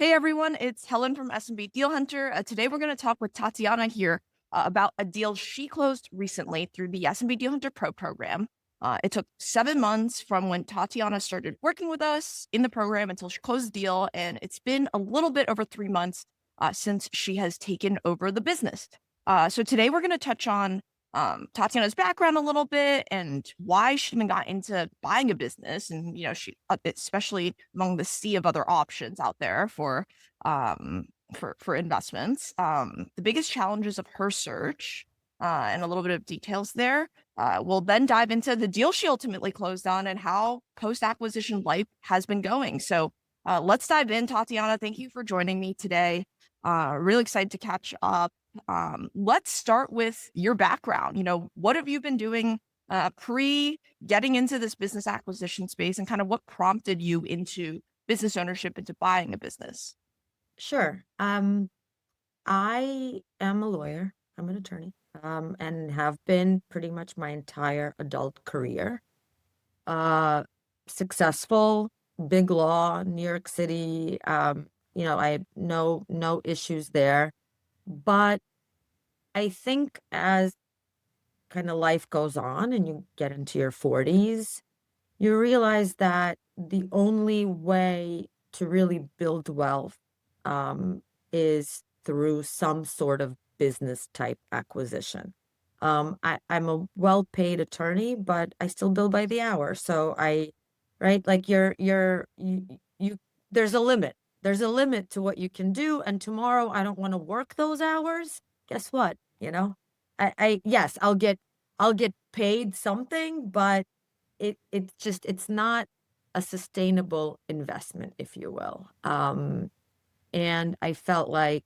Hey everyone, it's Helen from SMB Deal Hunter. Today we're going to talk with Tatiana here about a deal she closed recently through the SMB Deal Hunter Pro program. It took 7 months from when Tatiana started working with us in the program until she closed the deal, and it's been a little bit over 3 months since she has taken over the business. So today we're going to touch on Tatiana's background a little bit and why she even got into buying a business. And, she, especially among the sea of other options out there for investments, the biggest challenges of her search, and a little bit of details there. We'll then dive into the deal she ultimately closed on and how post-acquisition life has been going. So let's dive in. Tatiana, thank you for joining me today. Really excited to catch up. Let's start with your background. What have you been doing pre getting into this business acquisition space, and kind of what prompted you into business ownership, into buying a business? Sure. I am a lawyer. I'm an attorney, and have been pretty much my entire adult career. Uh, Successful, big law, New York City. I had no issues there. But I think as kind of life goes on and you get into your 40s, you realize that the only way to really build wealth is through some sort of business type acquisition. I'm a well-paid attorney, but I still bill by the hour. So right, like there's a limit. There's a limit to what you can do. And tomorrow I don't want to work those hours. Guess what? Yes, I'll get paid something, but it's not a sustainable investment, if you will. And I felt like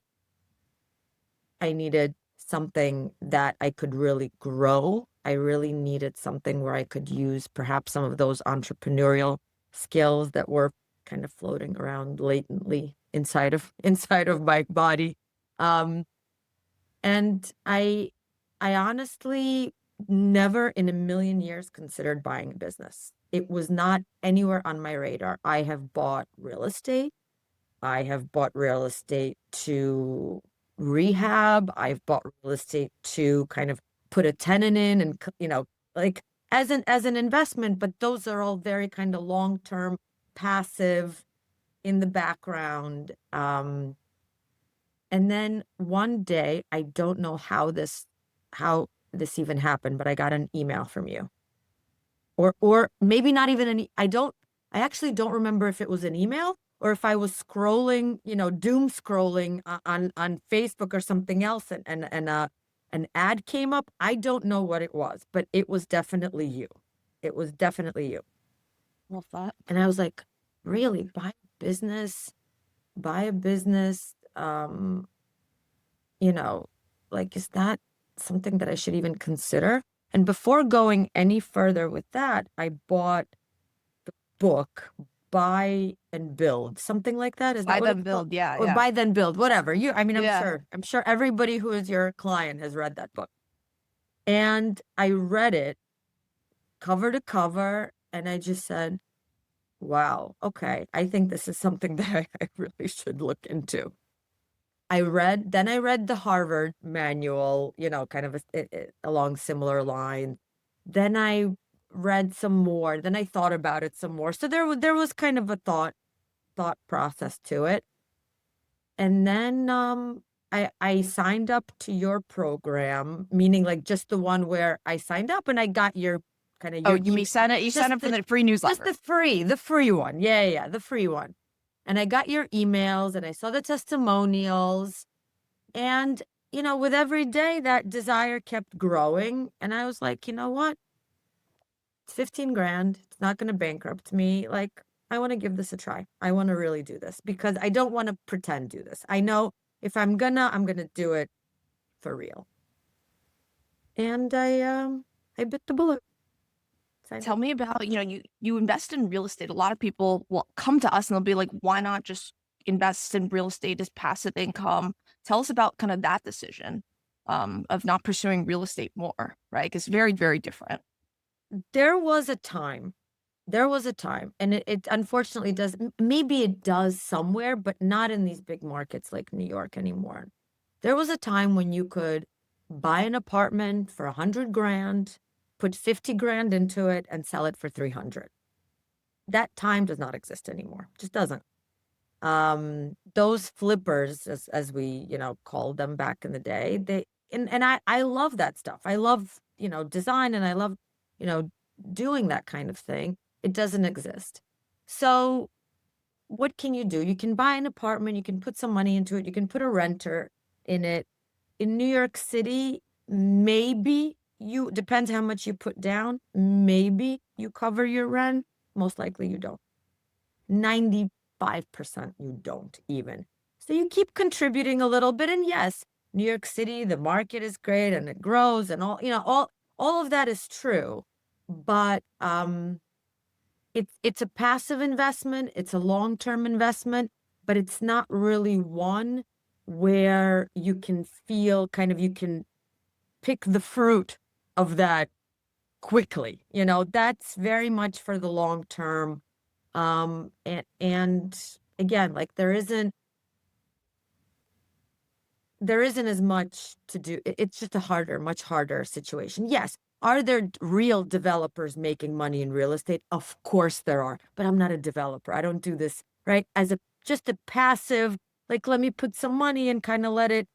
I needed something that I could really grow. I really needed something where I could use perhaps some of those entrepreneurial skills that were kind of floating around latently inside of my body. Um, and I honestly never in a million years considered buying a business. It was not anywhere on my radar. I have bought real estate. I have bought real estate to rehab. I've bought real estate to kind of put a tenant in and, like as an investment, but those are all very kind of long-term, passive in the background. And then one day, I don't know how this even happened, but I got an email from you. Or maybe not even I actually don't remember if it was an email or if I was scrolling, doom scrolling on Facebook or something else, and an ad came up. I don't know what it was, but it was definitely you. It was definitely you. Love that. And I was like, really, business, buy a business. You know, like, is that something that I should even consider? And before going any further with that, I bought the book Buy and Build, something like that. Is that Buy what them, it's called? build. Yeah, Or yeah, Buy Then Build, whatever. I mean, I'm yeah. sure, I'm sure everybody who is your client has read that book. And I read it cover to cover, and I just said, wow, okay, I think this is something that I really should look into. I read the Harvard manual, kind of along similar lines. Then I read some more. Then I thought about it some more. So there was kind of a thought process to it. And then I signed up to your program, meaning like just the one where I signed up and I got your kind of Oh, your you email, mean sign up? You sign just up for the the free just newsletter. the free one. Yeah, yeah, yeah, the free one. And I got your emails and I saw the testimonials. And, with every day, that desire kept growing. And I was like, you know what? It's 15 grand. It's not going to bankrupt me. Like, I want to give this a try. I want to really do this because I don't want to pretend do this. I know if I'm gonna do it for real. And I bit the bullet. Signed Tell up. me about, you invest in real estate. A lot of people will come to us and they'll be like, why not just invest in real estate as passive income? Tell us about kind of that decision, of not pursuing real estate more, right? Because very, very different. There was a time. There was a time, and it unfortunately does maybe it does somewhere, but not in these big markets like New York anymore. There was a time when you could buy an apartment for 100 grand, put 50 grand into it, and sell it for 300. That time does not exist anymore. Just doesn't. Those flippers, as we, called them back in the day, and I love that stuff. I love, design, and I love, you know, doing that kind of thing. It doesn't exist. So what can you do? You can buy an apartment, you can put some money into it, you can put a renter in it. In New York City, maybe you depends how much you put down, maybe you cover your rent. Most likely you don't. 95% you don't even. So you keep contributing a little bit. And yes, New York City, the market is great and it grows and all of that is true. But it's a passive investment, it's a long-term investment, but it's not really one where you can feel you can pick the fruit of that quickly. That's very much for the long term. And again, like there isn't as much to do. It's just a much harder situation. Yes. Are there real developers making money in real estate? Of course there are, but I'm not a developer. I don't do this, right? As just a passive, like, let me put some money and kind of let it.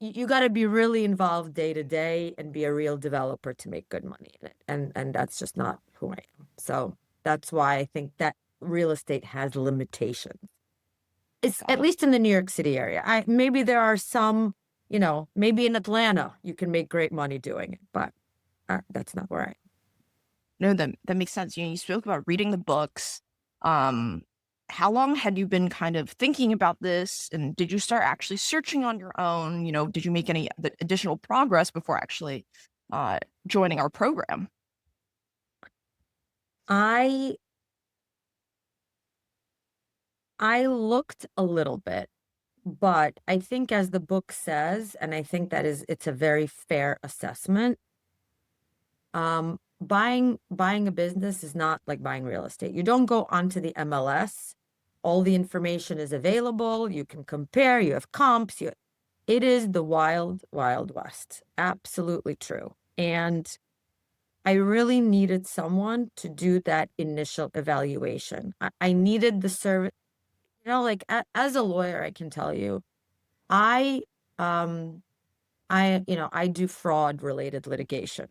You got to be really involved day to day and be a real developer to make good money in it. And that's just not who I am. So that's why I think that real estate has limitations. It's Got at it. least in the New York City area. Maybe there are some, maybe in Atlanta you can make great money doing it, but that's not where I am. No, that makes sense. You spoke about reading the books. Um, how long had you been kind of thinking about this, and did you start actually searching on your own? Did you make any additional progress before actually uh, joining our program? I I looked a little bit, but I think as the book says, and I think it's a very fair assessment. Buying a business is not like buying real estate. You don't go onto the MLS. All the information is available. You can compare, you have comps, it is the wild, wild west. Absolutely true. And I really needed someone to do that initial evaluation. I needed the service, like as a lawyer, I can tell you, I, um, I do fraud related litigation.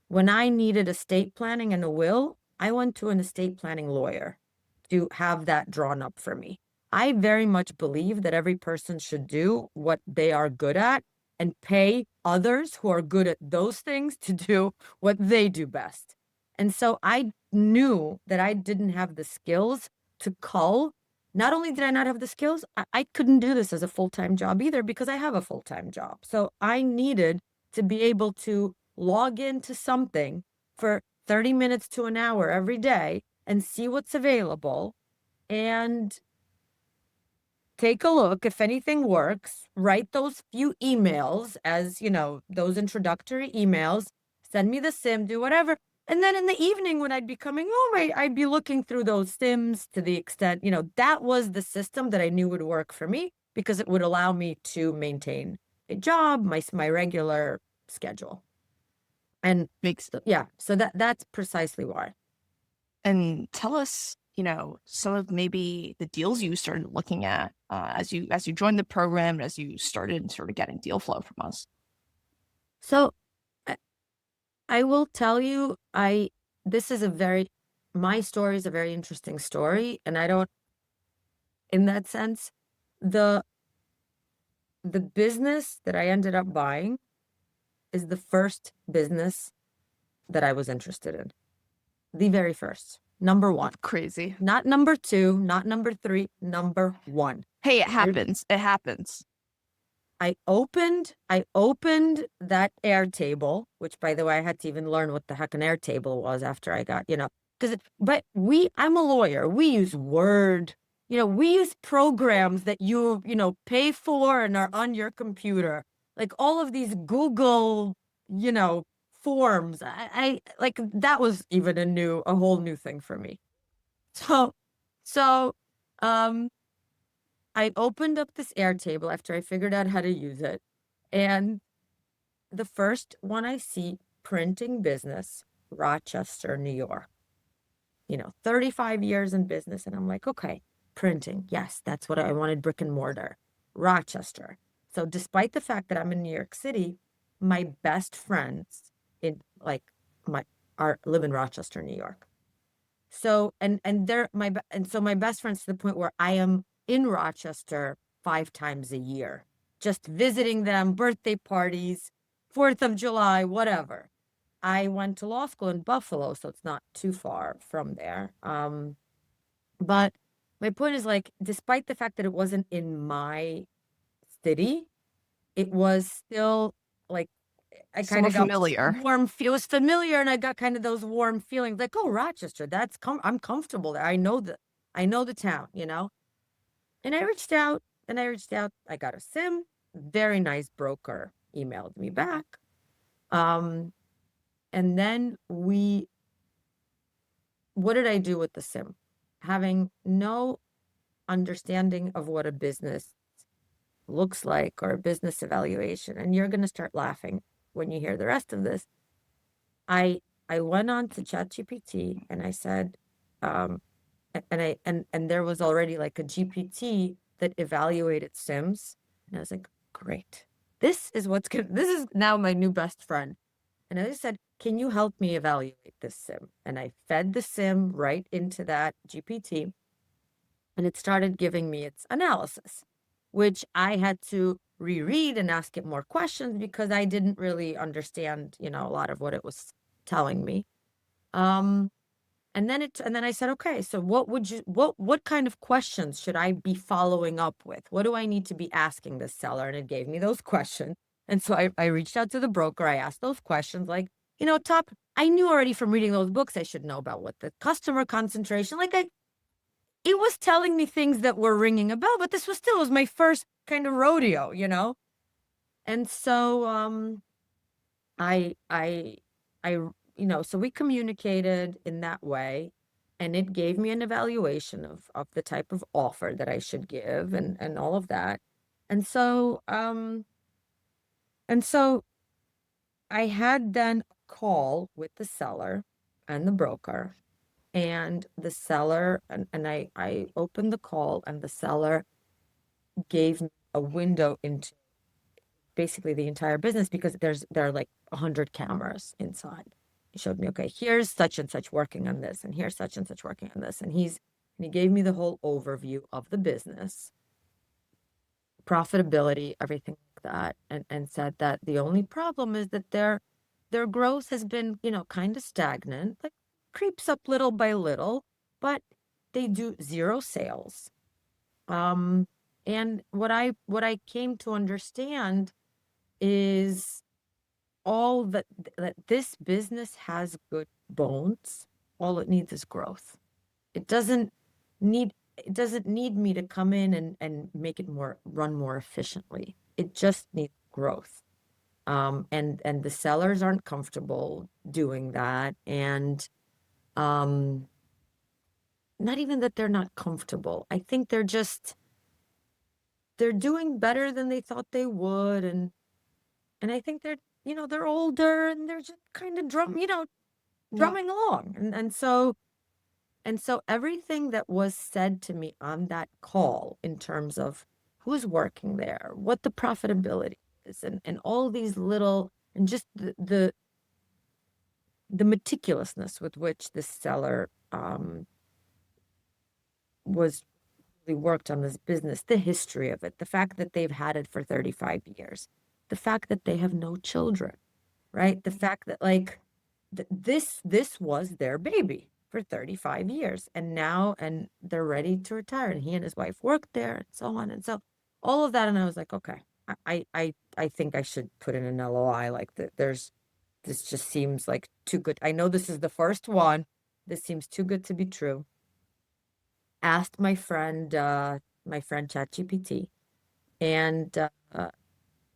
When I needed estate planning and a will, I went to an estate planning lawyer to have that drawn up for me. I very much believe that every person should do what they are good at and pay others who are good at those things to do what they do best. And so I knew that I didn't have the skills to cull. Not only did I not have the skills, I couldn't do this as a full-time job either because I have a full-time job. So I needed to be able to log into something for 30 minutes to an hour every day and see what's available and take a look. If anything works, write those few emails as, those introductory emails, send me the sim, do whatever. And then in the evening when I'd be coming home, I'd be looking through those sims to the extent, that was the system that I knew would work for me because it would allow me to maintain a job, my regular schedule. And Makes yeah, so that's precisely why. And tell us, some of maybe the deals you started looking at as you joined the program, as you started sort of getting deal flow from us. So I, I will tell you, this is my story is a very interesting story, and I don't, in that sense, the the business that I ended up buying is the first business that I was interested in. The very first, number one, Crazy. not number two, not number three, number one. Hey, it happens. It happens. I opened that Airtable, which by the way, I had to even learn what the heck an Airtable was after I got, but I'm a lawyer. We use Word, we use programs that pay for and are on your computer. Like all of these Google, you know, forms. I like that was even a whole new thing for me. So, so, um, I opened up this Airtable after I figured out how to use it, and the first one I see, printing business, Rochester, New York. 35 years in business, and I'm like, okay, printing. Yes, that's what I wanted, brick and mortar, Rochester. So despite the fact that I'm in New York City, my best friends in like my are live in Rochester, New York. So and they're and so my best friends to the point where I am in Rochester 5 times a year, just visiting them, birthday parties, 4th of July, whatever. I went to law school in Buffalo, so it's not too far from there. But my point is like, despite the fact that it wasn't in my city, it was still like I kind Somewhat of got familiar. warm. It was familiar, and I got kind of those warm feelings, like, oh, Rochester, I'm comfortable there. I know the town, And I reached out. I got a sim. Very nice broker emailed me back. Um, and then what did I do with the sim? Having no understanding of what a business looks like or a business evaluation, and you're going to start laughing when you hear the rest of this. I I went on to ChatGPT and I said, and there was already like a GPT that evaluated Sims, and I was like, great, this is now my new best friend. And I just said, can you help me evaluate this sim? And I fed the sim right into that GPT, and it started giving me its analysis, which I had to reread and ask it more questions because I didn't really understand, a lot of what it was telling me. Um, and then I said, okay, so what kind of questions should I be following up with? What do I need to be asking this seller? And it gave me those questions. And so I reached out to the broker. I asked those questions like, I knew already from reading those books, I should know about what the customer concentration, it was telling me things that were ringing a bell, but this was my first kind of rodeo. And so, I I I so we communicated in that way, and it gave me an evaluation of the type of offer that I should give and all of that. And so and so I had then a call with the seller and the broker, and the seller and I opened the call, and the seller gave me a window into basically the entire business because there are like 100 cameras inside. He showed me, okay, here's such and such working on this, and here's such and such working on this, and he gave me the whole overview of the business, profitability, everything like that, and said that the only problem is that their growth has been, kind of stagnant, like creeps up little by little, but they do zero sales. Um, and what I came to understand is all that this business has good bones. All it needs is growth. It doesn't it doesn't need me to come in and make it run more efficiently. It just needs growth. And the sellers aren't comfortable doing that. And um, not even that they're not comfortable. I think they're doing better than they thought they would. And I think they're older and they're just kind of Yeah. drumming along. And so everything that was said to me on that call in terms of who's working there, what the profitability is, and all these little and just the meticulousness with which this seller was really worked on this business, the history of it, the fact that they've had it for 35 years, the fact that they have no children, right? The fact that this was their baby for 35 years, and they're ready to retire, and he and his wife worked there and so on. And so all of that, and I was like, okay, I think I should put in an LOI, like that. This just seems like too good. I know this is the first one. This seems too good to be true. Asked my friend ChatGPT, and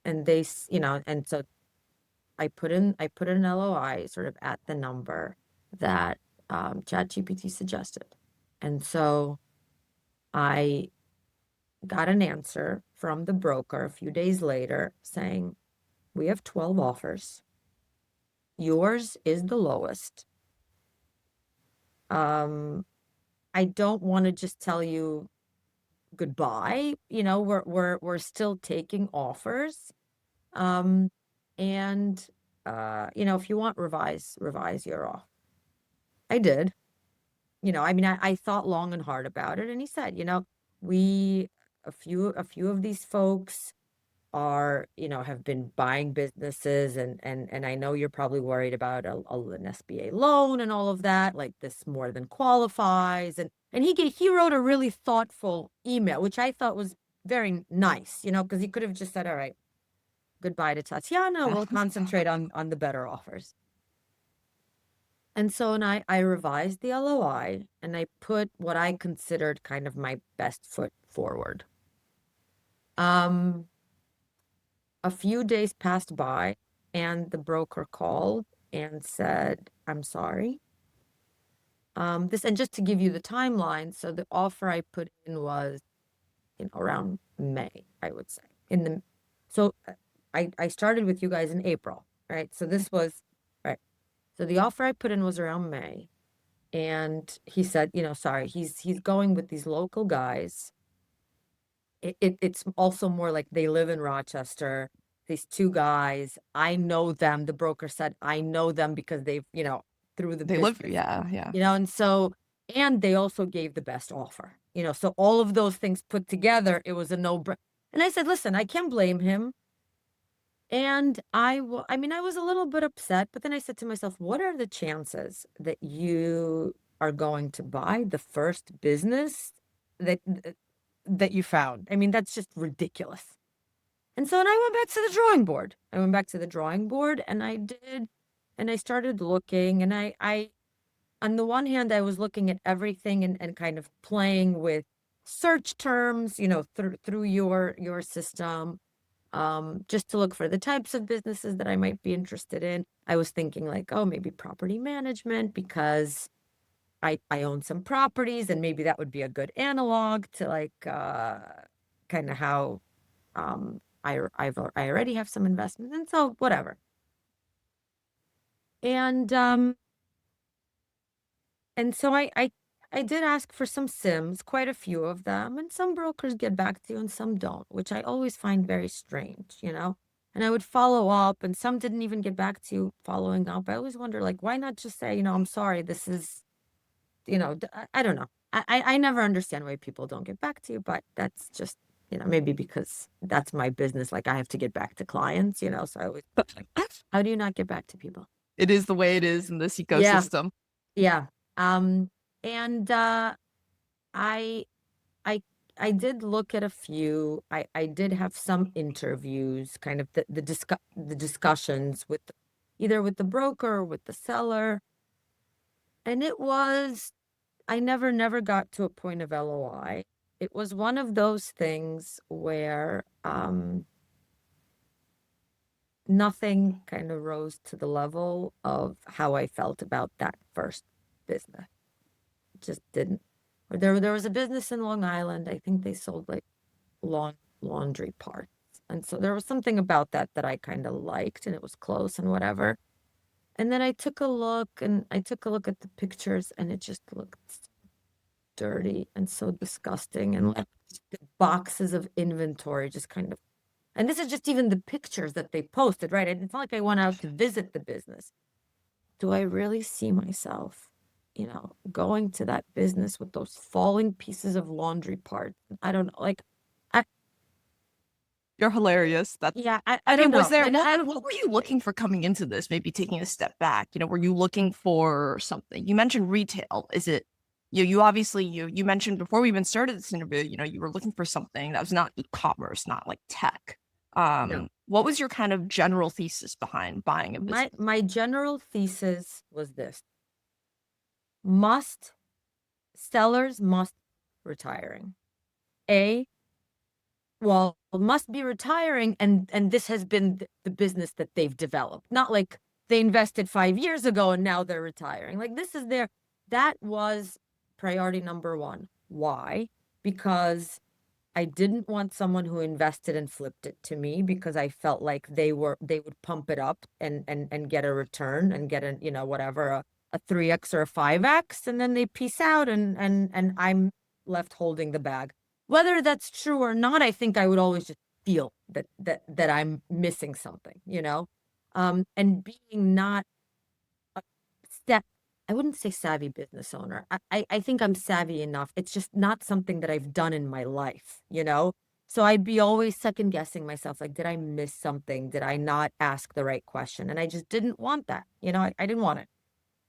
and they, and so I put in an LOI sort of at the number that ChatGPT suggested. And so I got an answer from the broker a few days later saying, we have 12 offers. Yours is the lowest. I don't want to just tell you goodbye. We're still taking offers. Um, and if you want revise your offer. I did. I mean, I thought long and hard about it, and he said, we a few of these folks are, have been buying businesses, and I know you're probably worried about an SBA loan and all of that, like this more than qualifies. And he wrote a really thoughtful email, which I thought was very nice, because he could have just said, all right, goodbye to Tatiana, we'll concentrate on the better offers. And so, I revised the LOI and I put what I considered kind of my best foot forward. A few days passed by and the broker called and said, I'm sorry. And just to give you the timeline, so the offer I put in was, around May, I would say. I started with you guys in April, right? So this was, right. So the offer I put in was around May. And he said, sorry, he's going with these local guys. It's also more like they live in Rochester. These two guys, I know them. The broker said, I know them because they've, through the They live, business, yeah. and they also gave the best offer, so all of those things put together, it was a no-brainer. And I said, listen, I can't blame him. And I mean, I was a little bit upset, but then I said to myself, what are the chances that you are going to buy the first business that you found? I mean, that's just ridiculous. And so then I went back to the drawing board. And I started looking, and I on the one hand, I was looking at everything and kind of playing with search terms, through your system, just to look for the types of businesses that I might be interested in. I was thinking like, oh, maybe property management because I own some properties, and maybe that would be a good analog to like kind of how I already have some investments, and so whatever. And so I did ask for some Sims, quite a few of them, and some brokers get back to you and some don't, which I always find very strange, And I would follow up, and some didn't even get back to you following up. I always wonder, like, why not just say, I'm sorry, this is, I don't know. I never understand why people don't get back to you, but that's just, maybe because that's my business. Like, I have to get back to clients, so I always, how do you not get back to people? It is the way it is in this Yeah. ecosystem. Yeah. And I I did look at a few. I did have some interviews, kind of the discussions with either with the broker or with the seller. And I never got to a point of LOI. It was one of those things where nothing kind of rose to the level of how I felt about that first business. Just didn't. Or there was a business in Long Island. I think they sold like laundry parts. And so there was something about that I kind of liked, and it was close and whatever. And then I took a look at the pictures, and it just looked dirty and so disgusting, and like the boxes of inventory just kind of, and this is just even the pictures that they posted, right? It's not like I went out to visit the business. Do I really see myself, going to that business with those falling pieces of laundry parts? I don't know. Like, You're hilarious. yeah, I I don't mean, know. was there Like, what were you looking for coming into this? Maybe taking a step back, were you looking for something? You mentioned retail. Is it you obviously you mentioned before we even started this interview, you were looking for something that was not e-commerce, not like tech. No. What was your kind of general thesis behind buying a business? My general thesis was this: sellers must retiring. A, well, must be retiring, and this has been the business that they've developed. Not like they invested 5 years ago and now they're retiring. Like this is their, that was priority number one. Why? Because I didn't want someone who invested and flipped it to me, because I felt like they would pump it up and get a return and get a, whatever, a 3x or a 5x, and then they peace out, and I'm left holding the bag. Whether that's true or not, I think I would always just feel that I'm missing something, and being not a I wouldn't say savvy business owner. I think I'm savvy enough. It's just not something that I've done in my life, So I'd be always second guessing myself, like, did I miss something? Did I not ask the right question? And I just didn't want that. I didn't want it.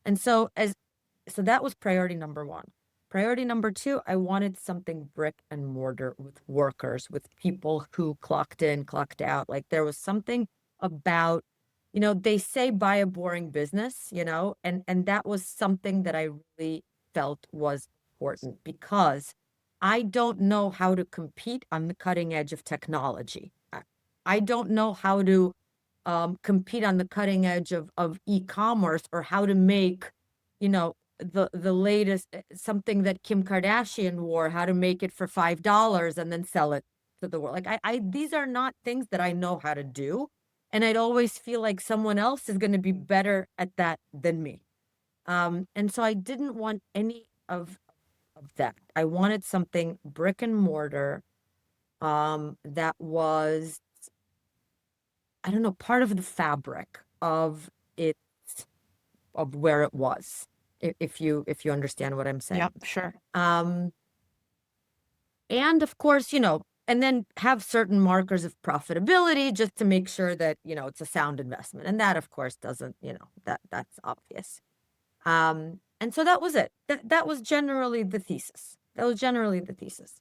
And so that was priority number one. Priority number two, I wanted something brick and mortar, with workers, with people who clocked in, clocked out. Like there was something about, they say buy a boring business, and that was something that I really felt was important, because I don't know how to compete on the cutting edge of technology. I don't know how to compete on the cutting edge of e-commerce, or how to make, the latest, something that Kim Kardashian wore, how to make it for $5 and then sell it to the world. Like I these are not things that I know how to do. And I'd always feel like someone else is going to be better at that than me. And so I didn't want any of that. I wanted something brick and mortar, that was, I don't know, part of the fabric of it, of where it was, if you understand what I'm saying. Yep, sure. Um, and of course, and then have certain markers of profitability, just to make sure that, it's a sound investment. And that, of course, doesn't, that's obvious. And so that was it. That was generally the thesis. That was generally the thesis.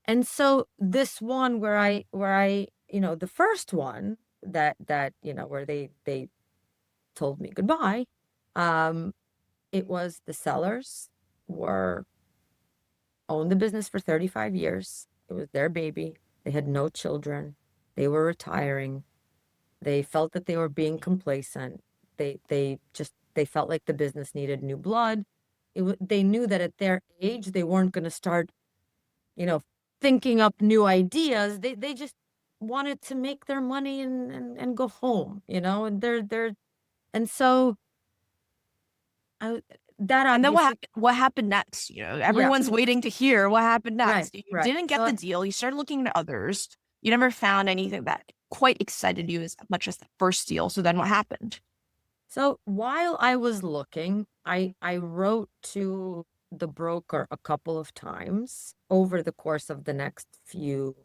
And so this one where I, the first one that, where they told me goodbye, um, it was the sellers were owned the business for 35 years. It was their baby. They had no children. They were retiring. They felt that they were being complacent. They felt like the business needed new blood. They knew that at their age they weren't going to start, you know, thinking up new ideas. They just wanted to make their money and go home, and they're and so I that And then obviously. what happened next? Yeah, Everyone's waiting to hear what happened right, next. You right. didn't get So the deal. You started looking at others. You never found anything that quite excited you as much as the first deal. So then what happened? So while I was looking, I wrote to the broker a couple of times over the course of the next few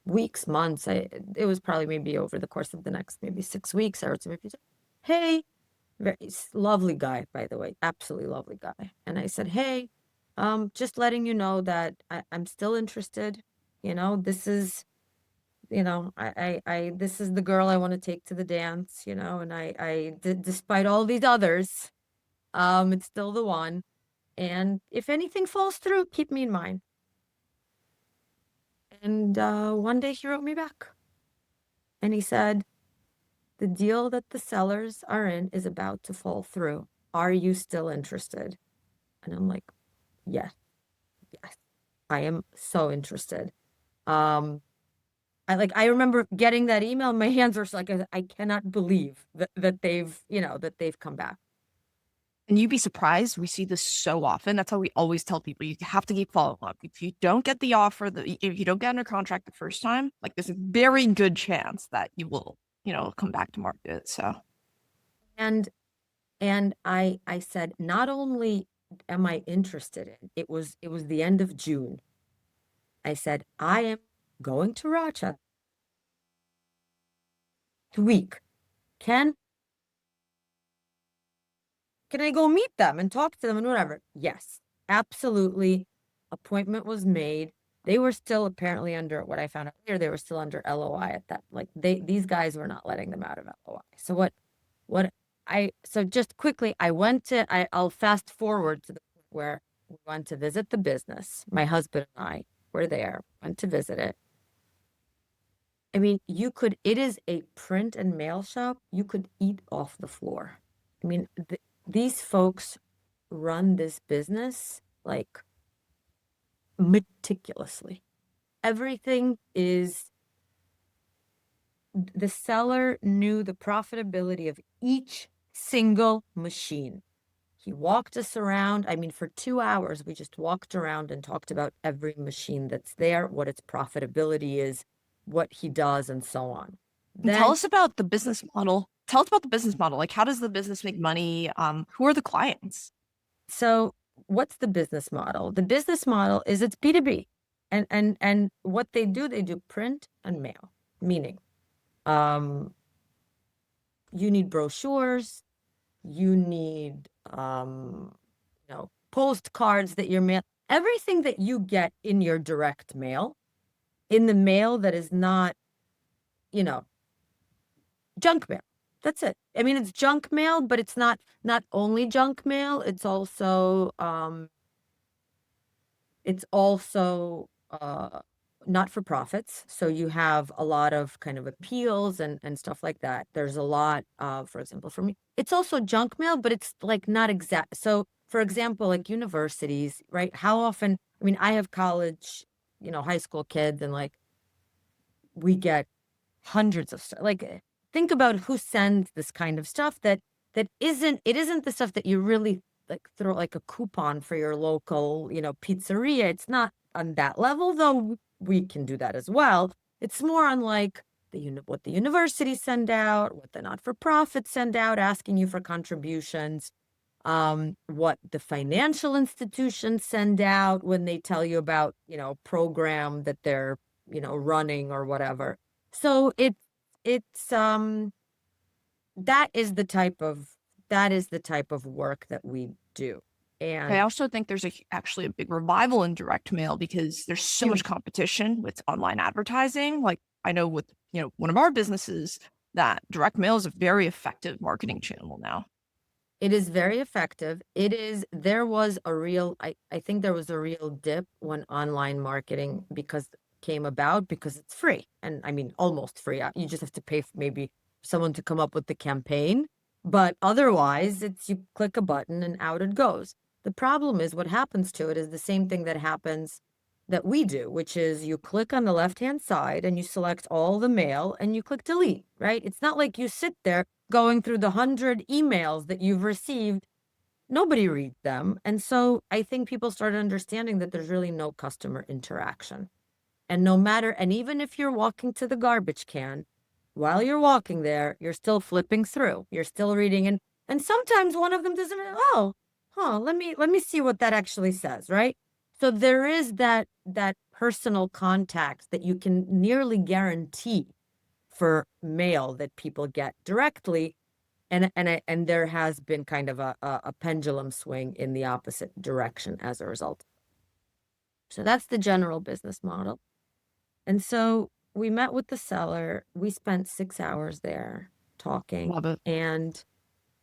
weeks, months. It was probably maybe over the course of the next maybe 6 weeks. I wrote to him, hey, lovely guy, by the way, absolutely lovely guy. And I said, hey, just letting you know that I'm still interested. This is, this is the girl I want to take to the dance, and despite all these others, it's still the one. And if anything falls through, keep me in mind. And one day he wrote me back and he said, the deal that the sellers are in is about to fall through. Are you still interested? And I'm like, yes, yes, I am so interested. Um, I remember getting that email. My hands were like, I cannot believe that they've come back. And you'd be surprised. We see this so often. That's how we always tell people you have to keep following up. If you don't get the offer, if you don't get under contract the first time, like there's a very good chance that you will, come back to market. So, And I said, not only am I interested in, it was the end of June. I said, I am going to Rochester week. Can I go meet them and talk to them and whatever? Yes, absolutely. Appointment was made. They were still apparently under, what I found out later, they were still under LOI at that. Like these guys were not letting them out of LOI. So so just quickly, I'll fast forward to the point where we went to visit the business, my husband and I. were there, went to visit it. I mean, it is a print and mail shop. You could eat off the floor. I mean, these folks run this business like meticulously. Everything is, the seller knew the profitability of each single machine. He walked us around. I mean, for 2 hours, we just walked around and talked about every machine that's there, what its profitability is, what he does, and so on. And tell Then, us about the business model. Tell us about the business model. Like, how does the business make money? Who are the clients? so what's the business model? The business model is it's B2B. And what they do print and mail, meaning um, you need brochures, you need postcards that you're mail, everything that you get in your direct mail, in the mail that is not, you know, junk mail. That's it. I mean, it's junk mail, but it's not only junk mail, it's also not for profits. So you have a lot of kind of appeals and stuff like that. There's a lot for example, for me, it's also junk mail, but it's like not exact. So for example, like universities, right? How often, I mean, I have college, high school kids, and like we get hundreds of stuff. Like think about who sends this kind of stuff it isn't the stuff that you really like throw like a coupon for your local, pizzeria. It's not on that level, though we can do that as well. It's more on like what the universities send out, what the not-for-profits send out, asking you for contributions, what the financial institutions send out when they tell you about, program that they're, running or whatever. So it's that is the type of work that we do. I And also think there's actually a big revival in direct mail because there's so much huge. competition with online advertising. Like I know with one of our businesses that direct mail is a very effective marketing channel now. It is very effective. There was a real, I think there was a real dip when online marketing came about because it's free. And I mean, almost free. You just have to pay for maybe someone to come up with the campaign. But otherwise, you click a button and out it goes. The problem is what happens to it is the same thing that we do, which is you click on the left-hand side and you select all the mail and you click delete, right? It's not like you sit there going through the 100 emails that you've received. Nobody reads them. And so I think people started understanding that there's really no customer interaction. And and even if you're walking to the garbage can, while you're walking there, you're still flipping through. You're still reading, and sometimes one of them doesn't, let me see what that actually says, right? So there is that personal contact that you can nearly guarantee for mail that people get directly. And there has been kind of a pendulum swing in the opposite direction as a result. So that's the general business model. And so we met with the seller. We spent 6 hours there talking, Love it. and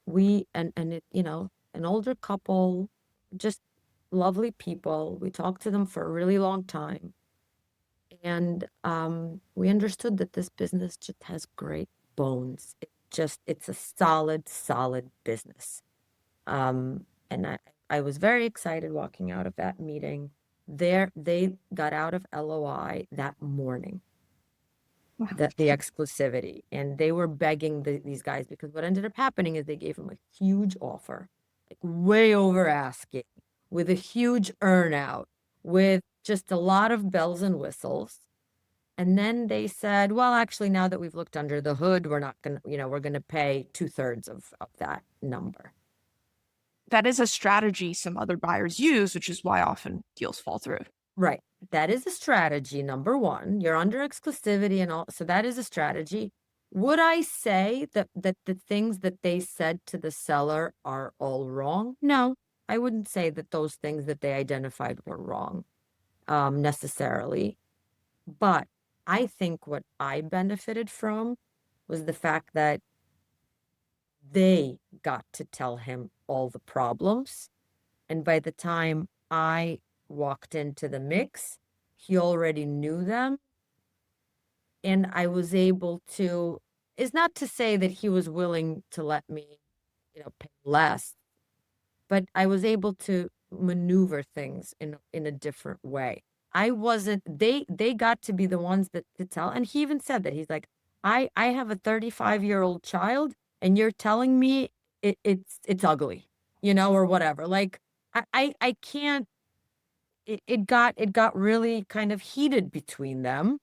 it, an older couple, just lovely people. We talked to them for a really long time. And we understood that this business just has great bones. It's a solid, solid business. And I was very excited walking out of that meeting. They got out of LOI that morning, Wow. the exclusivity, and they were begging these guys, because what ended up happening is they gave them a huge offer, like way over asking, with a huge earnout, with just a lot of bells and whistles. And then they said, well, actually, now that we've looked under the hood, we're not going to, we're going to pay 2/3 of that number. That is a strategy some other buyers use, which is why often deals fall through. Right. That is a strategy, number one. You're under exclusivity and all. So that is a strategy. Would I say that the things that they said to the seller are all wrong? No, I wouldn't say that those things that they identified were wrong, necessarily. But I think what I benefited from was the fact that they got to tell him all the problems. And by the time I walked into the mix, he already knew them, and I was able to, is not to say that he was willing to let me, pay less, but I was able to maneuver things in a different way. I wasn't, they got to be the ones that to tell. And he even said that. He's like, I have a 35-year-old child, and you're telling me it's ugly, or whatever. Like I can't, it got really kind of heated between them.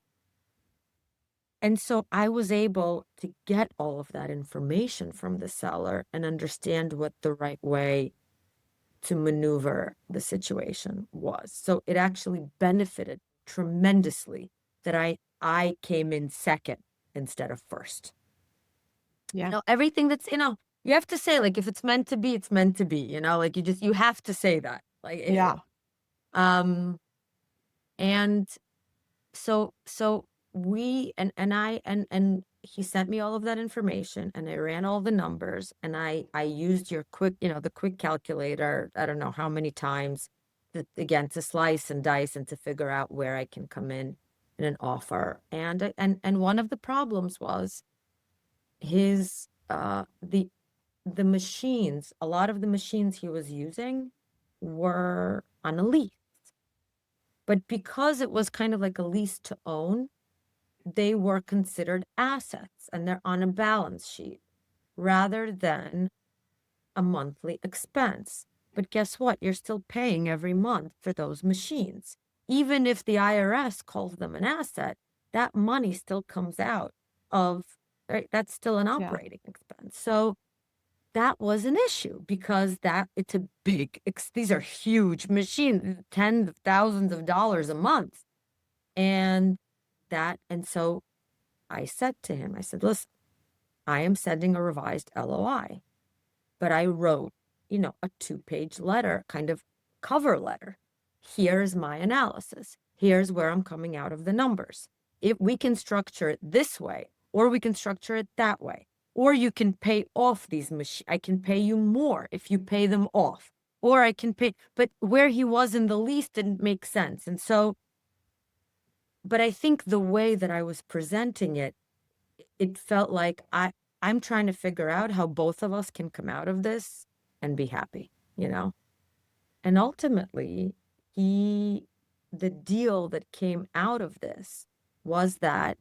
And so I was able to get all of that information from the seller and understand what the right way to maneuver the situation was. So it actually benefited tremendously that I came in second instead of first. Yeah. Everything that's, you have to say, like, if it's meant to be, it's meant to be, like you have to say that. Like Yeah. um and so we and I and he sent me all of that information, and I ran all the numbers, and I used your quick, the quick calculator, I don't know how many times, again, to slice and dice and to figure out where I can come in an offer. And one of the problems was his the machines, a lot of the machines he was using were on a lease. But because it was kind of like a lease to own, they were considered assets and they're on a balance sheet rather than a monthly expense. But guess what? You're still paying every month for those machines. Even if the IRS calls them an asset, that money still comes out of, right? That's still an Yeah. operating expense. So that was an issue because it's a these are huge machines, tens of thousands of dollars a month. And so I said to him, I said, listen, I am sending a revised LOI, but I wrote, a 2-page letter, kind of cover letter. Here's my analysis. Here's where I'm coming out of the numbers. If we can structure it this way, or we can structure it that way, or you can pay off these machines. I can pay you more if you pay them off, or I can pay, but where he was in the lease didn't make sense. And so, but I think the way that I was presenting it, it felt like I'm trying to figure out how both of us can come out of this and be happy, And ultimately, the deal that came out of this was that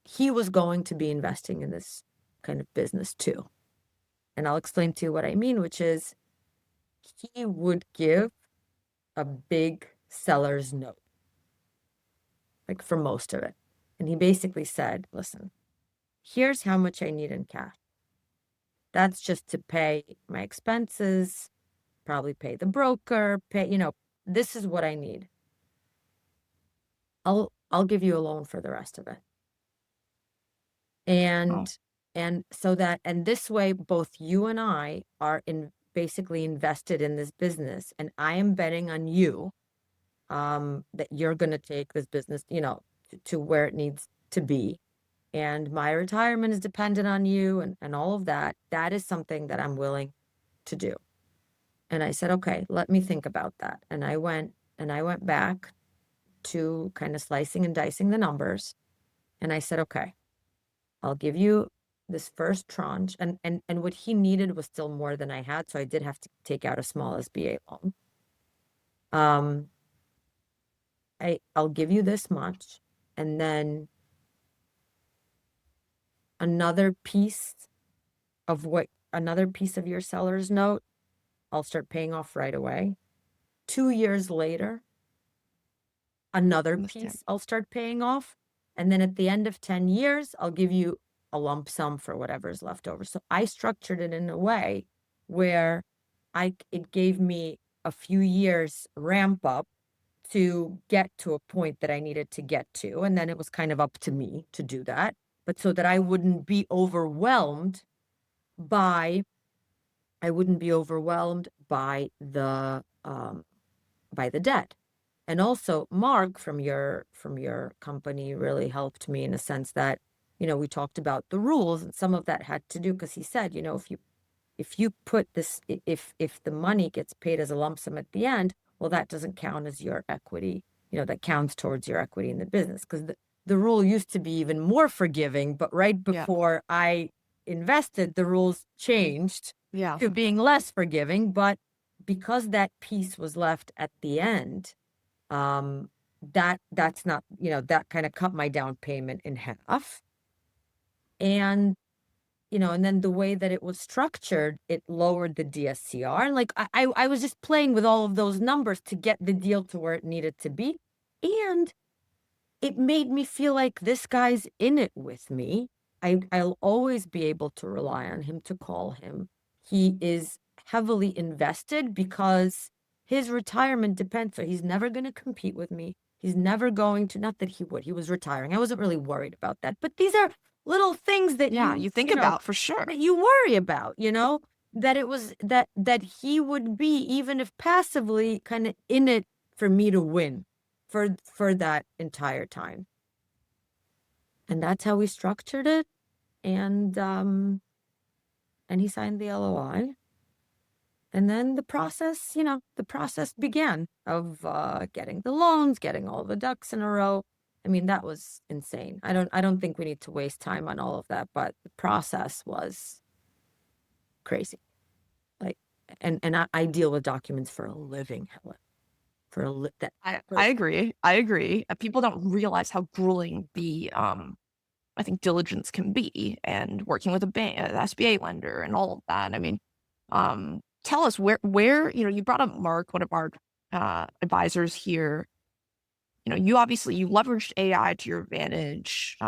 he was going to be investing in this kind of business too. And I'll explain to you what I mean, which is he would give a big seller's note, like for most of it. And he basically said, listen, here's how much I need in cash. That's just to pay my expenses, probably pay the broker, this is what I need. I'll give you a loan for the rest of it. Oh, And so that, and this way, both you and I are basically invested in this business, and I am betting on you, that you're going to take this business, to where it needs to be. And my retirement is dependent on you, and all of that. That is something that I'm willing to do. And I said, okay, let me think about that. And I went back to kind of slicing and dicing the numbers. And I said, okay, I'll give you this first tranche. And what he needed was still more than I had. So I did have to take out a small SBA loan. I'll give you this much. And then another piece another piece of your seller's note, I'll start paying off right away. 2 years later, another understand. piece I'll start paying off. And then at the end of 10 years, I'll give you a lump sum for whatever is left over. So I structured it in a way where it gave me a few years ramp up to get to a point that I needed to get to. And then it was kind of up to me to do that. But so that I wouldn't be overwhelmed by the debt. And also Mark from your company really helped me in a sense that, we talked about the rules, and some of that had to do because he said, if you put this, if the money gets paid as a lump sum at the end, well, that doesn't count as your equity, that counts towards your equity in the business. Because the rule used to be even more forgiving, but right Yeah. before I invested, the rules changed Yeah. to being less forgiving. But because that piece was left at the end, that's not, that kind of cut my down payment in half. And and then the way that it was structured, it lowered the DSCR. And like I was just playing with all of those numbers to get the deal to where it needed to be. And it made me feel like this guy's in it with me. I'll always be able to rely on him to call him. He is heavily invested because his retirement depends. So he's never going to compete with me. He's never going to, not that he would, he was retiring. I wasn't really worried about that. But these are little things that Yeah. You think about for sure. that you worry about, that it was that he would be, even if passively, kind of in it for me to win for that entire time. And that's how we structured it. And he signed the LOI. And then the process began of getting the loans, getting all the ducks in a row. I mean, that was insane. I don't think we need to waste time on all of that, but the process was crazy. Like, and I deal with documents for a living, Helen. I agree. I agree. People don't realize how grueling the I think diligence can be, and working with a bank, an SBA lender, and all of that. I mean, tell us where you brought up Mark, one of our advisors here. You obviously you leveraged AI to your advantage.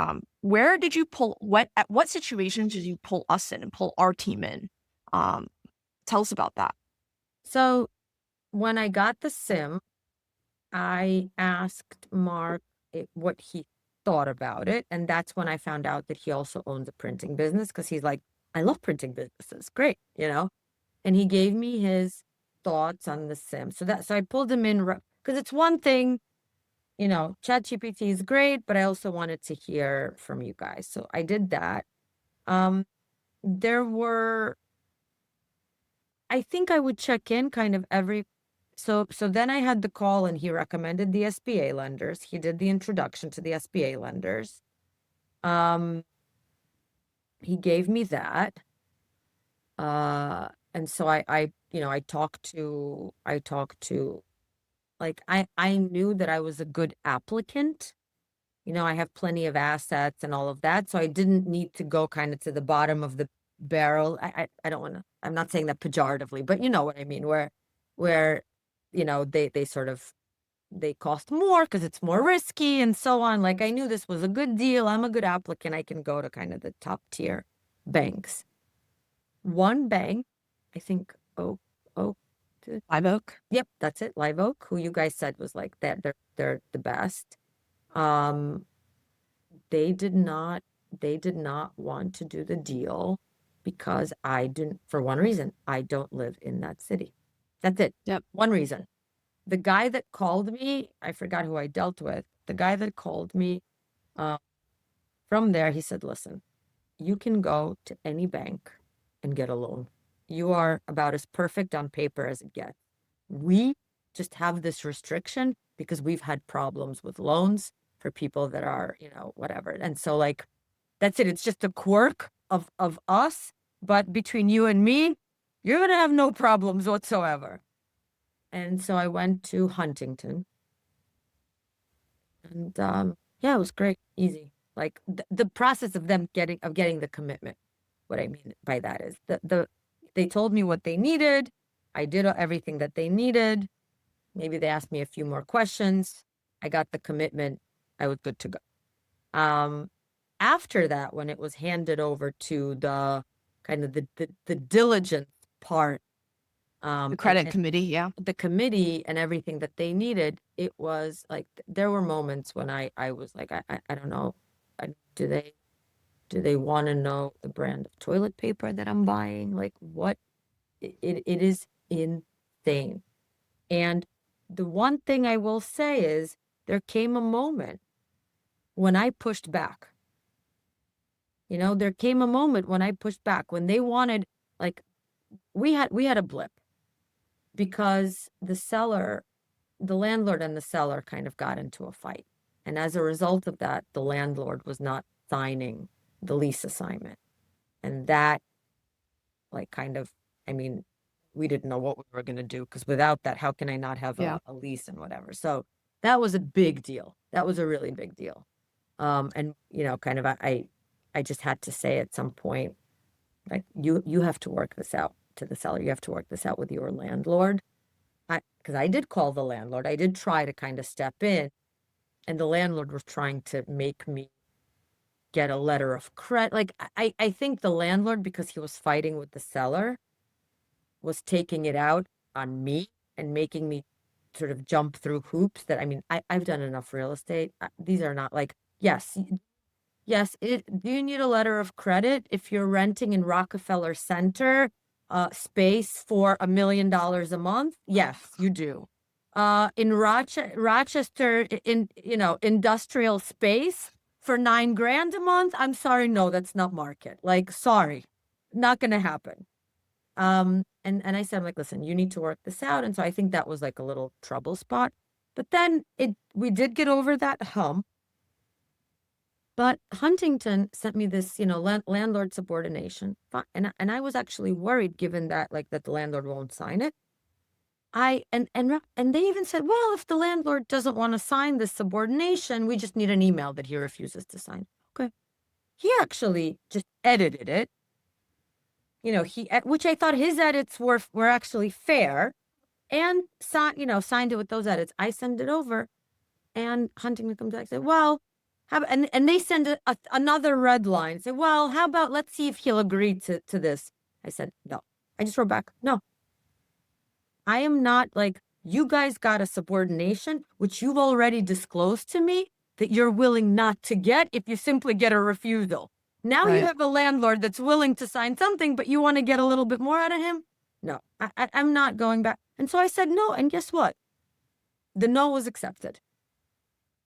Where did you pull at what situations did you pull us in and pull our team in? Um, Tell us about that. So when I got the SIM, I asked Mark what he thought about it. And that's when I found out that he also owns a printing business, because he's like, I love printing businesses. Great, And he gave me his thoughts on the SIM. So I pulled him in because it's one thing, ChatGPT is great, but I also wanted to hear from you guys. So I did that. There were, I think I would check in kind of so then I had the call, and he recommended the SBA lenders. He did the introduction to the SBA lenders. He gave me that. And so I talked to, like, I knew that I was a good applicant. I have plenty of assets and all of that. So I didn't need to go kind of to the bottom of the barrel. I don't want to, I'm not saying that pejoratively, but you know what I mean, where, they sort of, they cost more because it's more risky and so on. Like, I knew this was a good deal. I'm a good applicant. I can go to kind of the top tier banks. One bank, I think, Oak, Live Oak. yep, that's it, Live Oak, who you guys said was like that. They're the best. Um, they did not want to do the deal because for one reason, I don't live in that city. That's it. Yep. One reason. The guy that called me, I forgot who I dealt with. The guy that called me from there, he said, listen, you can go to any bank and get a loan. You are about as perfect on paper as it gets. We just have this restriction because we've had problems with loans for people that are, whatever. And so, like, that's it. It's just a quirk of us. But between you and me, you're going to have no problems whatsoever. And so I went to Huntington. And yeah, it was great. Easy. Like the process of them getting the commitment. What I mean by that is they told me what they needed. I did everything that they needed. Maybe they asked me a few more questions. I got the commitment. I was good to go. After that, when it was handed over to the kind of the diligence part, The credit committee. Yeah. the committee and everything that they needed, it was like there were moments when I was like, I don't know, do they want to know the brand of toilet paper that I'm buying? Like, what? It is insane. And the one thing I will say is there came a moment when I pushed back. There came a moment when I pushed back, when they wanted, like, we had a blip because the seller the landlord and the seller kind of got into a fight. And as a result of that, the landlord was not signing the lease assignment. And that, like, kind of, I mean, we didn't know what we were going to do because without that, how can I not have Yeah. a lease and whatever? So that was a big deal. That was a really big deal. And kind of, I just had to say at some point, like, you have to work this out to the seller. You have to work this out with your landlord. Because I did call the landlord. I did try to kind of step in, and the landlord was trying to make me get a letter of credit. Like, I think the landlord, because he was fighting with the seller, was taking it out on me and making me sort of jump through hoops that, I mean, I've done enough real estate. These are not like, yes, yes, do you need a letter of credit if you're renting in Rockefeller Center space for $1 million a month? Yes, you do. In Rochester, in industrial space for $9,000 a month? I'm sorry, no, that's not market. Like, sorry, not gonna happen. And I said, like, listen, you need to work this out. And so I think that was like a little trouble spot. But then we did get over that hump. But Huntington sent me this, landlord subordination. And I was actually worried, given that, like, that the landlord won't sign it. And they even said, well, if the landlord doesn't want to sign this subordination, we just need an email that he refuses to sign. Okay. He actually just edited it. Which I thought his edits were actually fair, and signed it with those edits. I send it over, and Huntington comes back and said, well, and they send another red line. Say, well, how about let's see if he'll agree to this. I said, no. I just wrote back, no. I am not, like, you guys got a subordination, which you've already disclosed to me that you're willing not to get if you simply get a refusal. Now you Right. have a landlord that's willing to sign something, but you want to get a little bit more out of him? No, I'm not going back. And so I said no, and guess what? The no was accepted.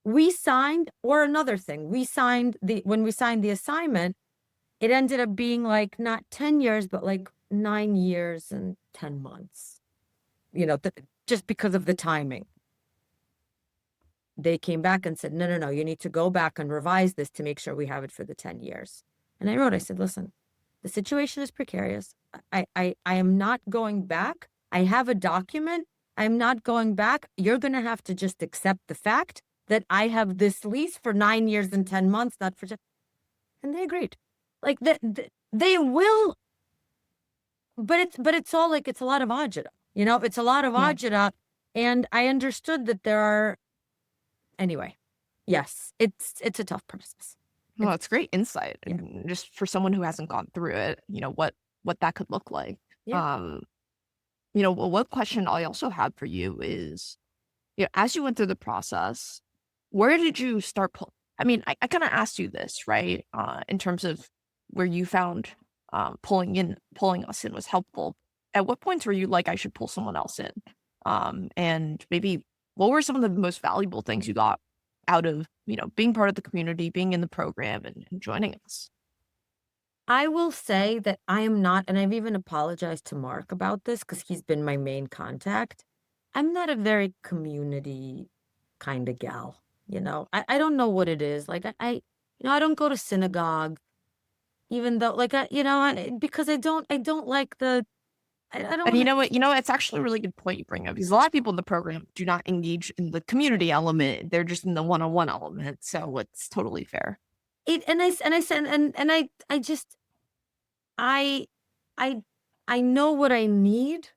We signed, or another thing, when we signed the assignment, it ended up being like not 10 years, but like 9 years and 10 months, just because of the timing. They came back and said, no, you need to go back and revise this to make sure we have it for the 10 years. And I said, listen, the situation is precarious. I am not going back. I have a document. I'm not going back. You're going to have to just accept the fact that I have this lease for 9 years and 10 months, not for 10. And they agreed. Like, they will, but it's all like, it's a lot of agita, it's a lot of Yeah. agita. And I understood that there are, anyway, yes, it's a tough process. Well, it's great insight, Yeah. and just for someone who hasn't gone through it, what that could look like. Yeah. Well, one question I also had for you is, as you went through the process, where did you start? I mean, I kind of asked you this, right? In terms of where you found pulling us in was helpful. At what points were you like, I should pull someone else in? And maybe what were some of the most valuable things you got out of, being part of the community, being in the program, and joining us? I will say that I am not, and I've even apologized to Mark about this because he's been my main contact. I'm not a very community kind of gal, I don't know what it is. Like, I don't go to synagogue, even though, like, because I don't like I don't And you want know what? It's actually a really good point you bring up, because a lot of people in the program do not engage in the community element. They're just in the one-on-one element. So it's totally fair. I said, and I just, I, I, I know what I need,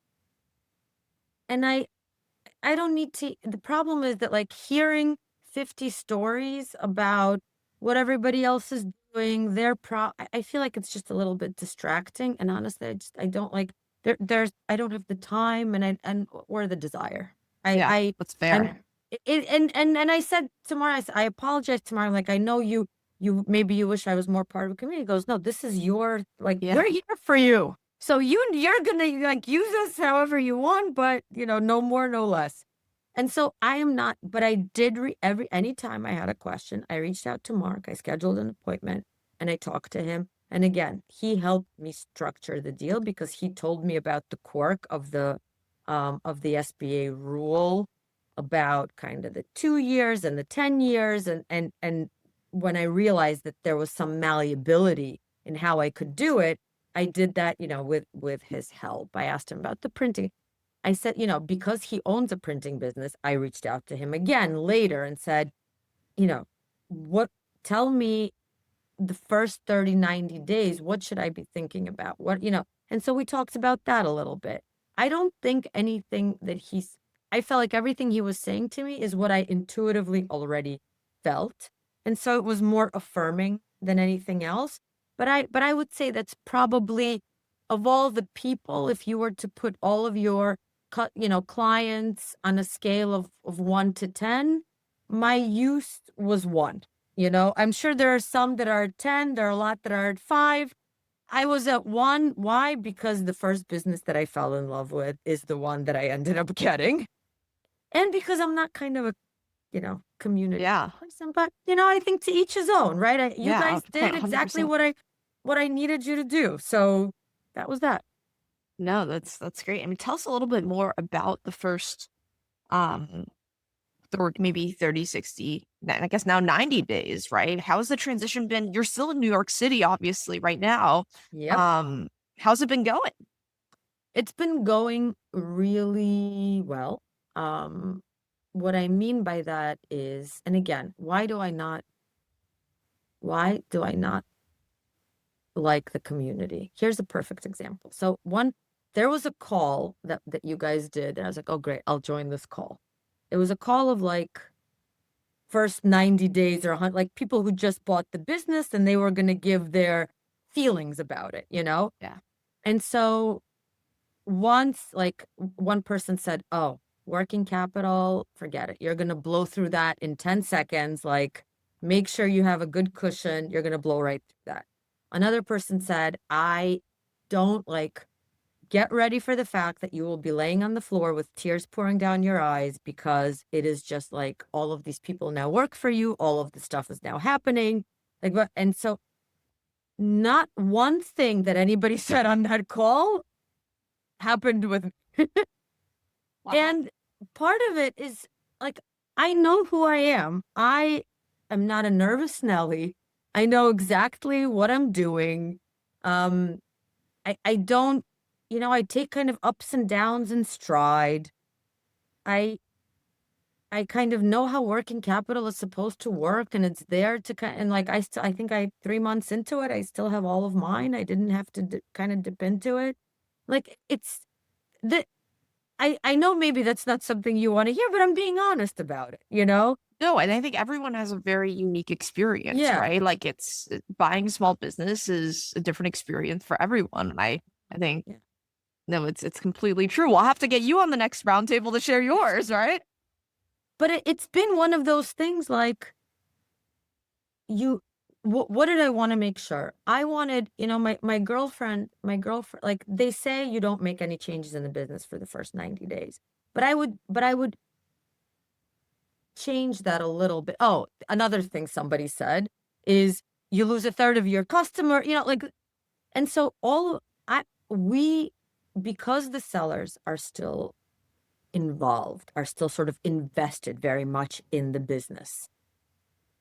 and I don't need to. The problem is that, like, hearing 50 stories about what everybody else is doing, I feel like it's just a little bit distracting. And honestly, I don't like, I don't have the time, or the desire. Yeah, that's I'm, fair. and I said to Mara, I apologize to Mara. Like, I know maybe you wish I was more part of a community. He goes, no, this is Yeah. we're here for you. So you're gonna, like, use us however you want, but no more, no less. And so I am not, but I did anytime I had a question, I reached out to Mark, I scheduled an appointment, and I talked to him. And again, he helped me structure the deal because he told me about the quirk of the SBA rule about kind of the 2 years and the 10 years, and when I realized that there was some malleability in how I could do it, I did that, with his help. I asked him about the printing. I said, because he owns a printing business, I reached out to him again later and said, you know, what tell me the first 30, 90 days, what should I be thinking about? And so we talked about that a little bit. I don't think anything that I felt like everything he was saying to me is what I intuitively already felt. And so it was more affirming than anything else. But I would say that's probably, of all the people, if you were to put all of your clients on a scale of 1 to 10, my use was 1. I'm sure there are some that are at 10, there are a lot that are at 5. I was at 1. Why? Because the first business that I fell in love with is the one that I ended up getting. And because I'm not kind of a, community Yeah. person, but I think to each his own, right? You Yeah. guys did Hundred exactly percent. what I needed you to do. So that was that. No, that's great. I mean, tell us a little bit more about the first um or maybe 30, 60, I guess now 90 days, right? How's the transition been? You're still in New York City, obviously, right now. Yep. Um, how's it been going? It's been going really well. Um, what I mean by that is, and again, why do I not like the community? Here's a perfect example. So there was a call that you guys did, and I was like, oh great, I'll join this call. It was a call of like first 90 days or 100, like people who just bought the business and they were going to give their feelings about it. Yeah. And so once, like, one person said, oh, working capital, forget it. You're going to blow through that in 10 seconds. Like, make sure you have a good cushion. You're going to blow right through that. Another person said, I don't like, get ready for the fact that you will be laying on the floor with tears pouring down your eyes because it is just like all of these people now work for you. All of the stuff is now happening. And so not one thing that anybody said on that call happened with me. Wow. And part of it is like, I know who I am. I am not a nervous Nelly. I know exactly what I'm doing. Um, I don't, I take kind of ups and downs in stride. I I kind of know how working capital is supposed to work, and it's there to kind and like I think 3 months into it, I still have all of mine. I didn't have to kind of dip into it. Like it's the I know maybe that's not something you want to hear, but I'm being honest about it. No, and I think everyone has a very unique experience, Yeah. right? Like buying a small business is a different experience for everyone. And I think Yeah. no, it's completely true. We'll have to get you on the next roundtable to share yours, right? But it's been one of those things like you what did I want to make sure? I wanted, my girlfriend, like they say you don't make any changes in the business for the first 90 days. But I would change that a little bit. Oh, another thing somebody said is you lose a third of your customer, like, and so we, because the sellers are still involved, are still sort of invested very much in the business.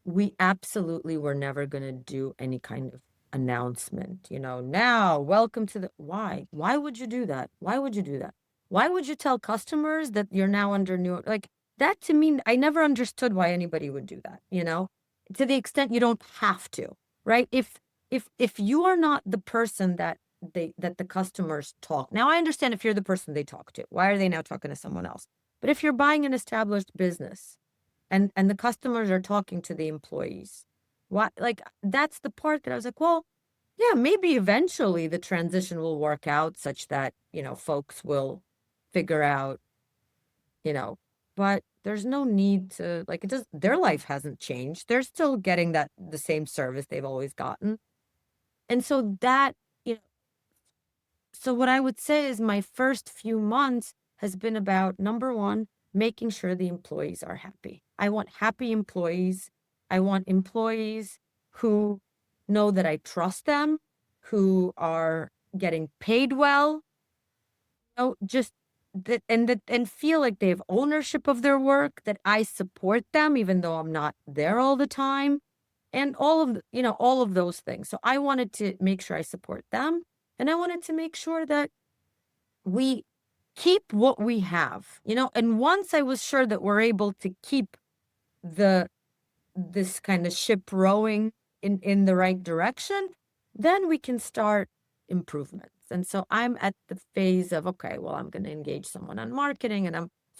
We absolutely were never going to do any kind of announcement, now welcome to the why would you do that? Why would you do that? Why would you tell customers that you're now under new, like, that to me, I never understood why anybody would do that, to the extent you don't have to, right? If you are not the person that the customers talk. Now I understand if you're the person they talk to, why are they now talking to someone else? But if you're buying an established business, and the customers are talking to the employees. What, like, that's the part that I was like, well, yeah, maybe eventually the transition will work out such that, folks will figure out, you know, but there's no need to, like, their life hasn't changed. They're still getting the same service they've always gotten. And so you know, so what I would say is my first few months has been about, number one, making sure the employees are happy. I want happy employees. I want employees who know that I trust them, who are getting paid well. Just and feel like they have ownership of their work, that I support them even though I'm not there all the time, and all of those things. So I wanted to make sure I support them, and I wanted to make sure that we keep what we have, and once I was sure that we're able to keep the this kind of ship rowing in the right direction, then we can start improvements. And so I'm at the phase of, okay, well, I'm going to engage someone on marketing, and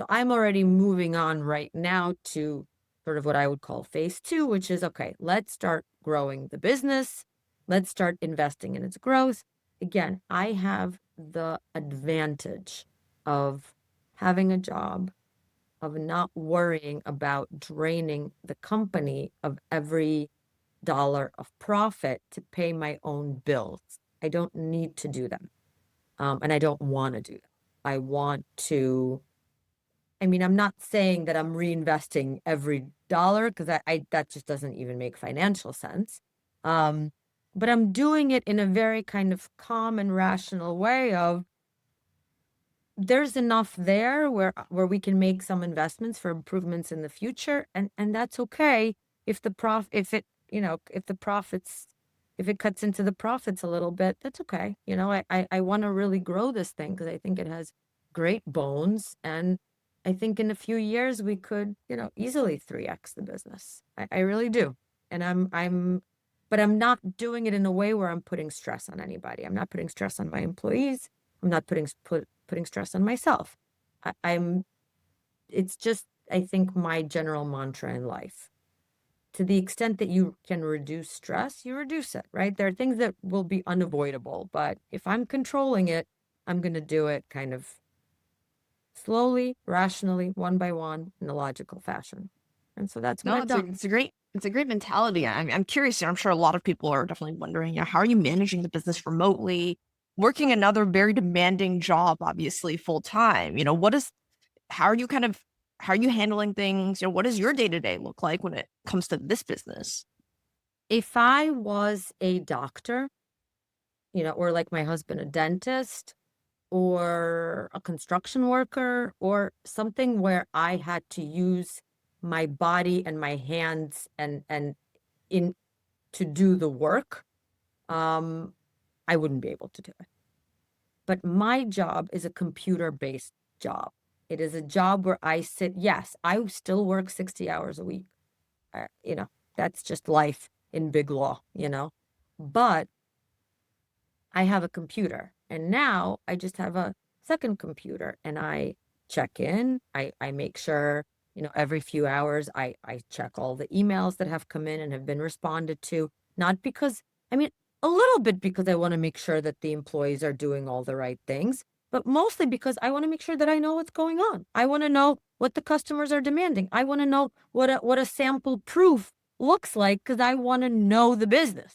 I'm already moving on right now to sort of what I would call phase two, which is, okay, let's start growing the business. Let's start investing in its growth. Again, I have the advantage of having a job, of not worrying about draining the company of every dollar of profit to pay my own bills. I don't need to do them. And I don't want to do them. I want to, I mean, I'm not saying that I'm reinvesting every dollar because that just doesn't even make financial sense. Um, but I'm doing it in a very kind of calm and rational way of, there's enough there where we can make some investments for improvements in the future, and that's okay if if it, if the profits, if it cuts into the profits a little bit, that's okay. I want to really grow this thing because I think it has great bones, and I think in a few years we could, easily 3x the business. I really do. And but I'm not doing it in a way where I'm putting stress on anybody. I'm not putting stress on my employees. I'm not putting stress on myself. I'm It's just, I think, my general mantra in life. To the extent that you can reduce stress, you reduce it, right? There are things that will be unavoidable, but if I'm controlling it, I'm going to do it kind of slowly, rationally, one by one, in a logical fashion. And so that's what No, I've done. it's a great mentality. I'm curious. I'm sure a lot of people are definitely wondering, how are you managing the business remotely, working another very demanding job, obviously full time? How are you how are you handling things? What does your day to day look like when it comes to this business? If I was a doctor, or like my husband, a dentist, or a construction worker, or something where I had to use my body and my hands and in to do the work, um, I wouldn't be able to do it. But my job is a computer-based job. It is a job where I sit, yes, I still work 60 hours a week. Uh, you know, that's just life in big law. But I have a computer, and now I just have a second computer, and I check in. I make sure, every few hours I check all the emails that have come in and have been responded to. Not because, I mean, a little bit because I want to make sure that the employees are doing all the right things, but mostly because I want to make sure that I know what's going on. I want to know what the customers are demanding. I want to know what a sample proof looks like because I want to know the business.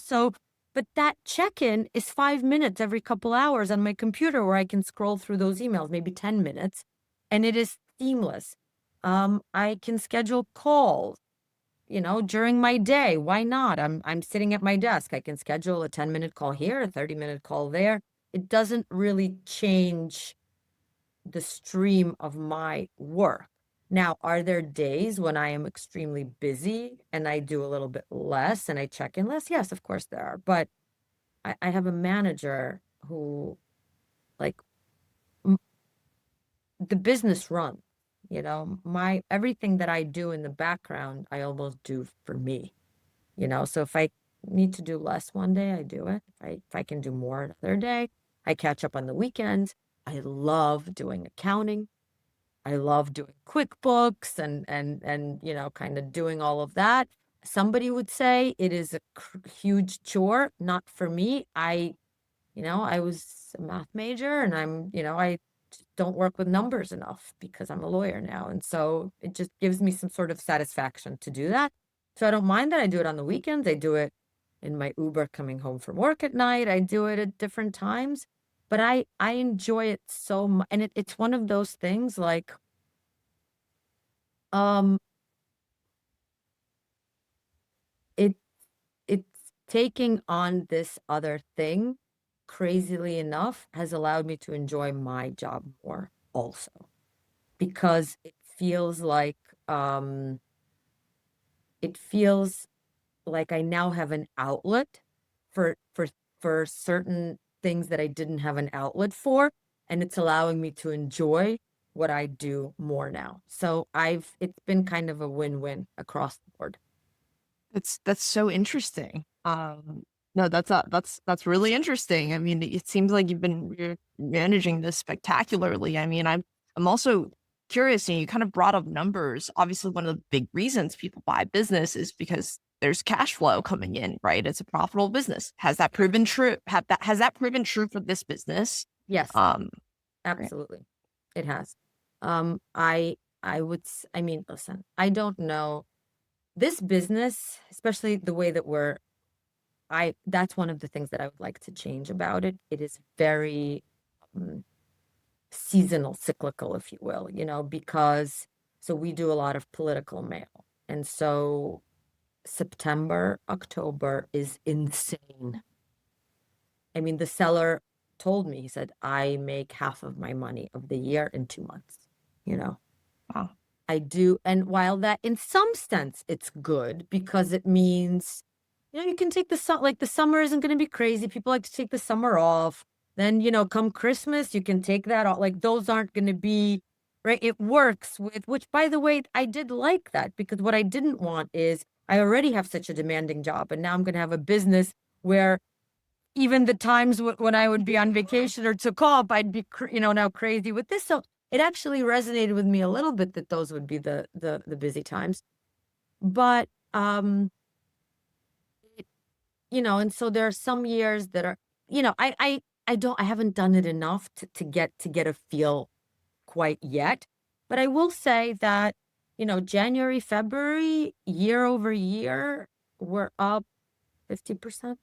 So but that check-in is 5 minutes every couple hours on my computer where I can scroll through those emails, maybe 10 minutes, and it is seamless. I can schedule calls, during my day. Why not? I'm sitting at my desk. I can schedule a 10-minute call here, a 30-minute call there. It doesn't really change the stream of my work. Now, are there days when I am extremely busy and I do a little bit less and I check in less? Yes, of course there are. But I have a manager who, like, m- the business runs, my everything that I do in the background, I almost do for me. So if I need to do less one day, I do it. If I can do more another day, I catch up on the weekends. I love doing accounting. I love doing QuickBooks and kind of doing all of that. Somebody would say it is a huge chore. Not for me. I was a math major, and I just don't work with numbers enough because I'm a lawyer now. And so it just gives me some sort of satisfaction to do that. So I don't mind that. I do it on the weekends. I do it in my Uber coming home from work at night. I do it at different times, but I enjoy it so much. And it's one of those things like, um, it it's taking on this other thing crazily enough, has allowed me to enjoy my job more also, because um, it feels like I now have an outlet for certain things that I didn't have an outlet for, and it's allowing me to enjoy what I do more now. So it's been kind of a win-win across the board. That's so interesting. No, that's really interesting. I mean, it seems like you're managing this spectacularly. I mean, I'm also curious, and you kind of brought up numbers. Obviously, one of the big reasons people buy business is because there's cash flow coming in, right? It's a profitable business. Has that proven true? Has that proven true for this business? Yes, Um, right. absolutely. It has. I mean, listen, I don't know this business, especially the way that that's one of the things that I would like to change about it. It is very um, seasonal, cyclical, if you will, because so we do a lot of political mail. And so September, October is insane. I mean, the seller told me, he said, I make half of my money of the year in 2 months, you know. Wow. I do. And while that, in some sense, it's good because it means, you can take like the summer isn't going to be crazy. People like to take the summer off. Then, come Christmas, you can take that off. Like those aren't going to be, right? It works which by the way, I did like that because what I didn't want is I already have such a demanding job. And now I'm going to have a business where even the times when I would be on vacation or took off, I'd be, now crazy with this. So it actually resonated with me a little bit that those would be the busy times. But, it, and so there are some years that are, I haven't done it enough to get a feel quite yet. But I will say that, January, February, year over year, we're up 50%.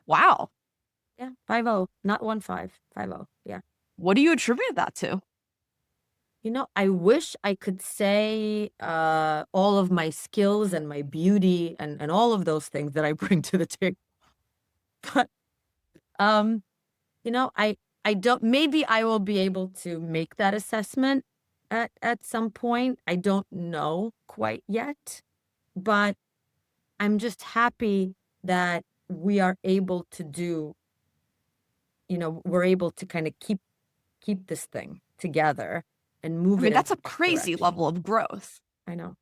Wow. Yeah, 50, not 15, 50. Yeah. What do you attribute that to? I wish I could say all of my skills and my beauty and all of those things that I bring to the table. But um, I don't, maybe I will be able to make that assessment at some point. I don't know quite yet, but I'm just happy that we are able to we're able to kind of keep this thing together and I move it mean, in that's the a right crazy direction. level of growth. I know.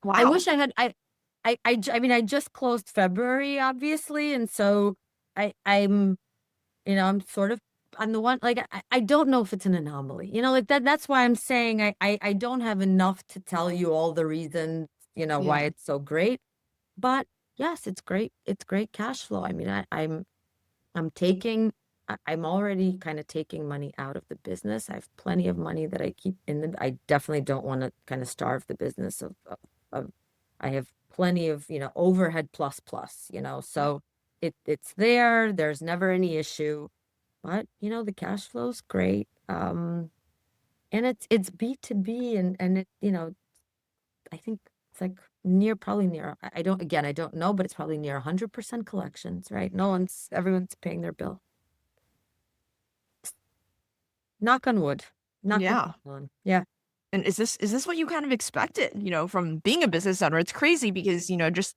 I Wow. wish I had I mean I just closed February obviously, and so I'm I'm sort of on the one, like I don't know if it's an anomaly. Like that's why I'm saying I don't have enough to tell you all the reasons, why Yeah. it's so great. But yes, it's great. It's great cash flow. I mean, I'm taking, I'm already kind of taking money out of the business. I have plenty of money that I keep I definitely don't want to kind of starve the business of, I have plenty of, overhead plus, so it's there. There's never any issue, but the cash flow's great. And it's B2B and I think it's like probably near, I don't, again, I don't know, but it's probably near 100% collections, right? Everyone's paying their bill. Knock on wood. Knock wood Yeah. on. Yeah. And is this what you kind of expected, from being a business owner? It's crazy because, just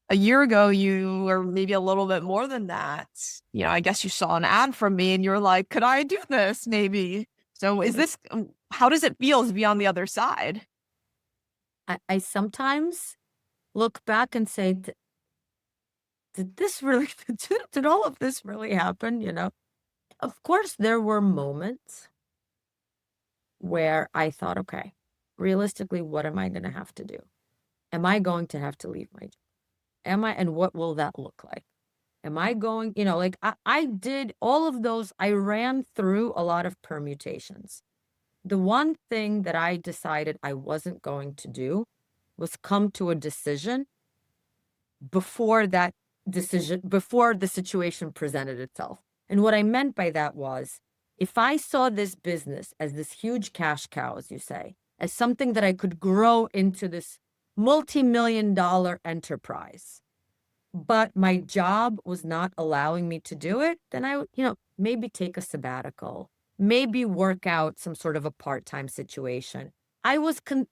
a year ago you were maybe a little bit more than that. I guess you saw an ad from me and you're like, could I do this maybe? So how does it feel to be on the other side? I sometimes look back and say, did this really, did all of this really happen? Of course, there were moments where I thought, okay, realistically, what am I going to have to do? Am I going to have to leave my job? And what will that look like? Am I going, like I did all of those. I ran through a lot of permutations. The one thing that I decided I wasn't going to do was come to a decision before before the situation presented itself. And what I meant by that was, if I saw this business as this huge cash cow, as you say, as something that I could grow into this multi-million-dollar enterprise, but my job was not allowing me to do it, then I would, maybe take a sabbatical, maybe work out some sort of a part-time situation. I was con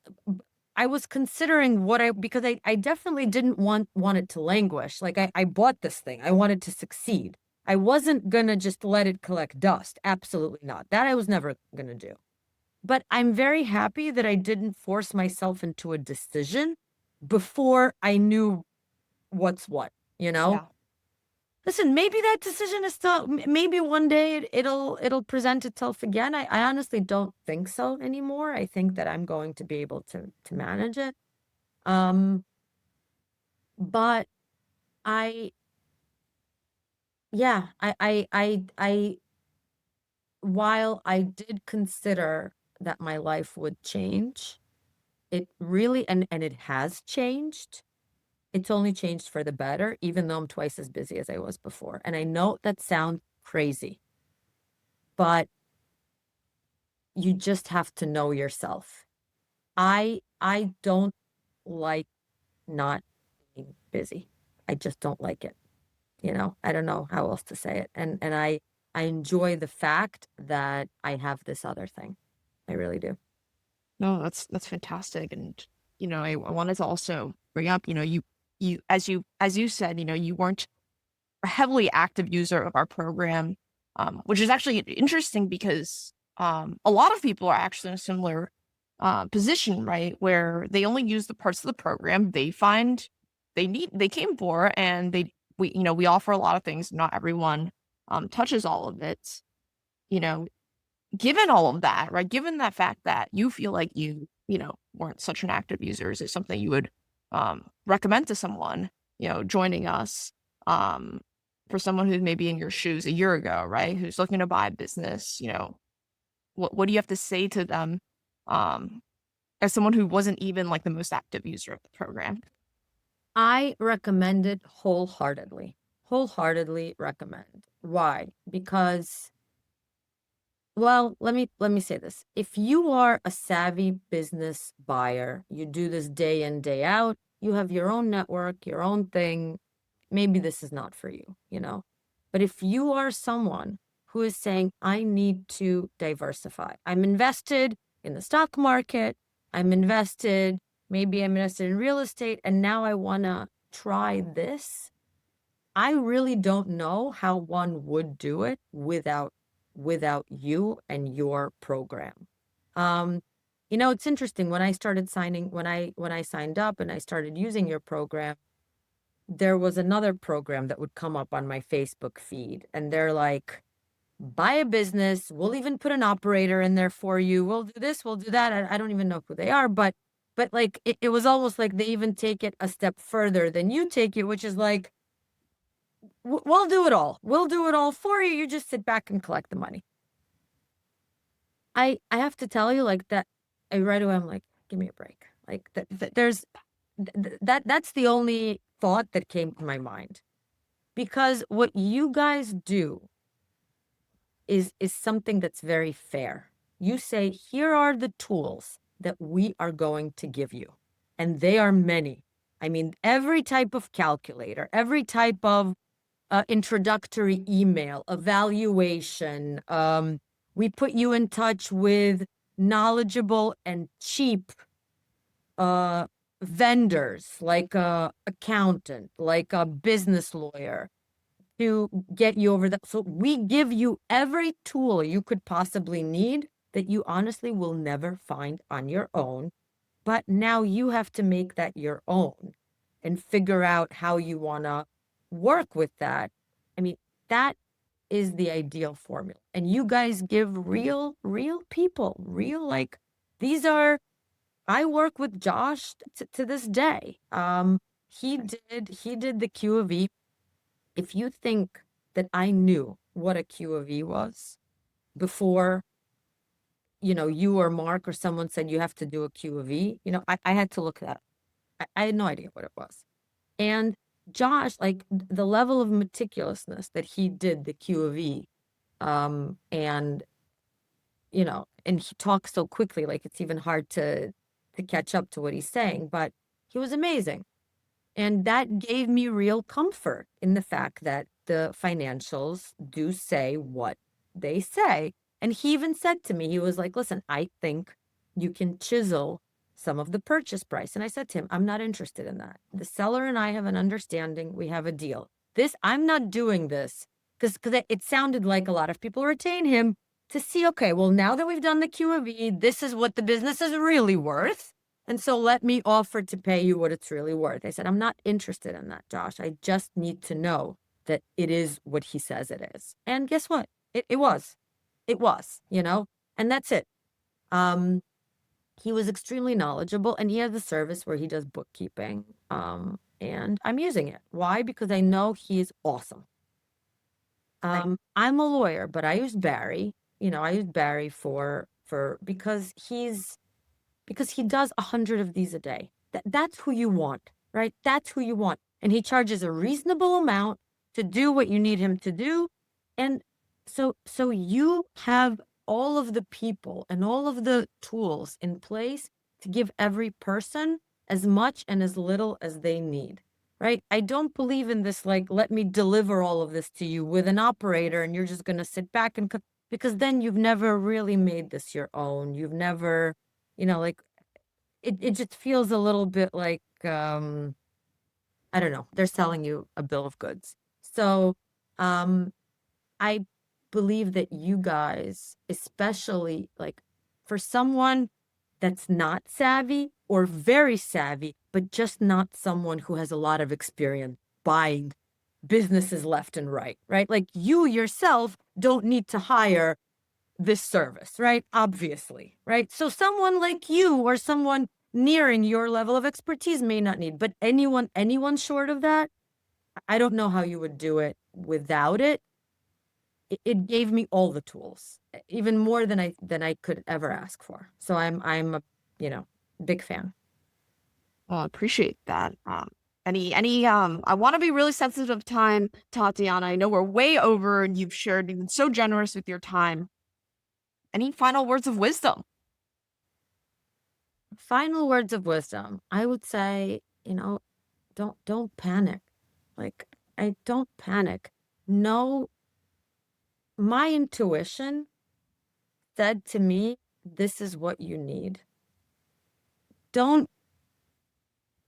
I was considering because I definitely didn't want it to languish. Like I bought this thing. I wanted to succeed. I wasn't gonna just let it collect dust. Absolutely not. That I was never gonna do. But I'm very happy that I didn't force myself into a decision before I knew what's what, you know? Yeah. Listen, maybe that decision is still maybe one day it'll present itself again. I honestly don't think so anymore. I think that I'm going to be able to manage it. Um, but I yeah, while I did consider that my life would change, it really and it has changed. It's only changed for the better, even though I'm twice as busy as I was before. And I know that sounds crazy, but you just have to know yourself. I don't like not being busy. I just don't like it. I don't know how else to say it. And I enjoy the fact that I have this other thing. I really do. No, that's fantastic. And I wanted to also bring up, you said, you weren't a heavily active user of our program, which is actually interesting because a lot of people are actually in a similar position, right? Where they only use the parts of the program they find they came for, and we offer a lot of things. Not everyone touches all of it. You know, given all of that, right? Given that fact that you feel like you weren't such an active user, is it something you would recommend to someone, joining us, um, for someone who's maybe in your shoes a year ago, right? Who's looking to buy a business, what do you have to say to them, um, as someone who wasn't even like the most active user of the program? I recommend it wholeheartedly. Wholeheartedly recommend. Why? Because well, let me say this. If you are a savvy business buyer, you do this day in, day out, you have your own network, your own thing, maybe this is not for you. But if you are someone who is saying, I need to diversify, I'm invested in the stock market, maybe I'm invested in real estate, and now I want to try this. I really don't know how one would do it without you and your program. Um, it's interesting when I started signing when I signed up and I started using your program, there was another program that would come up on my Facebook feed and they're like, buy a business, we'll even put an operator in there for you. We'll do this, we'll do that. I don't even know who they are, but like it was almost like they even take it a step further than you take it, which is like we'll do it all. We'll do it all for you. You just sit back and collect the money. I have to tell you like that. I right away I'm like, give me a break. Like that's the only thought that came to my mind because what you guys do is something that's very fair. You say, here are the tools that we are going to give you, and they are many. I mean, every type of calculator, every type of introductory email, evaluation. We put you in touch with knowledgeable and cheap uh, vendors, like a accountant, like a business lawyer to get you over that. So we give you every tool you could possibly need that you honestly will never find on your own. But now you have to make that your own and figure out how you want to work with that. I mean, that is the ideal formula. And you guys give real people, like these are, I work with Josh to this day. He did the Q of E. If you think that I knew what a Q of E was before, you or Mark or someone said you have to do a Q of E, I had to look that up. I had no idea what it was. And Josh, like the level of meticulousness that he did the Q of E, and and he talks so quickly, like it's even hard to catch up to what he's saying, but he was amazing. And that gave me real comfort in the fact that the financials do say what they say. And he even said to me, he was like, listen, I think you can chisel some of the purchase price. And I said to him, I'm not interested in that. The seller and I have an understanding. We have a deal. I'm not doing this because it sounded like a lot of people retain him to see, okay, well, now that we've done the Q&E, this is what the business is really worth. And so let me offer to pay you what it's really worth. I said, I'm not interested in that, Josh. I just need to know that it is what he says it is. And guess what? It was. It was, and that's it. He was extremely knowledgeable, and he has a service where he does bookkeeping. And I'm using it. Why? Because I know he's awesome. I'm a lawyer, but I use Barry. I use Barry because he does 100 of these a day. That's who you want, right? That's who you want. And he charges a reasonable amount to do what you need him to do. And so you have all of the people and all of the tools in place to give every person as much and as little as they need, right? I don't believe in this, like, let me deliver all of this to you with an operator and you're just going to sit back because then you've never really made this your own. You've never, like, it just feels a little bit like, I don't know, they're selling you a bill of goods. So, I believe that you guys, especially like for someone that's not savvy or very savvy, but just not someone who has a lot of experience buying businesses left and right? Like you yourself don't need to hire this service, right? Obviously, right? So someone like you or someone nearing your level of expertise may not need, but anyone short of that, I don't know how you would do it without it. It gave me all the tools, even more than I could ever ask for. So I'm a, big fan. Appreciate that. I want to be really sensitive of time, Tatiana. I know we're way over and you've been so generous with your time. Any final words of wisdom? Final words of wisdom. I would say, don't panic. Like, I don't panic. No, my intuition said to me, this is what you need. Don't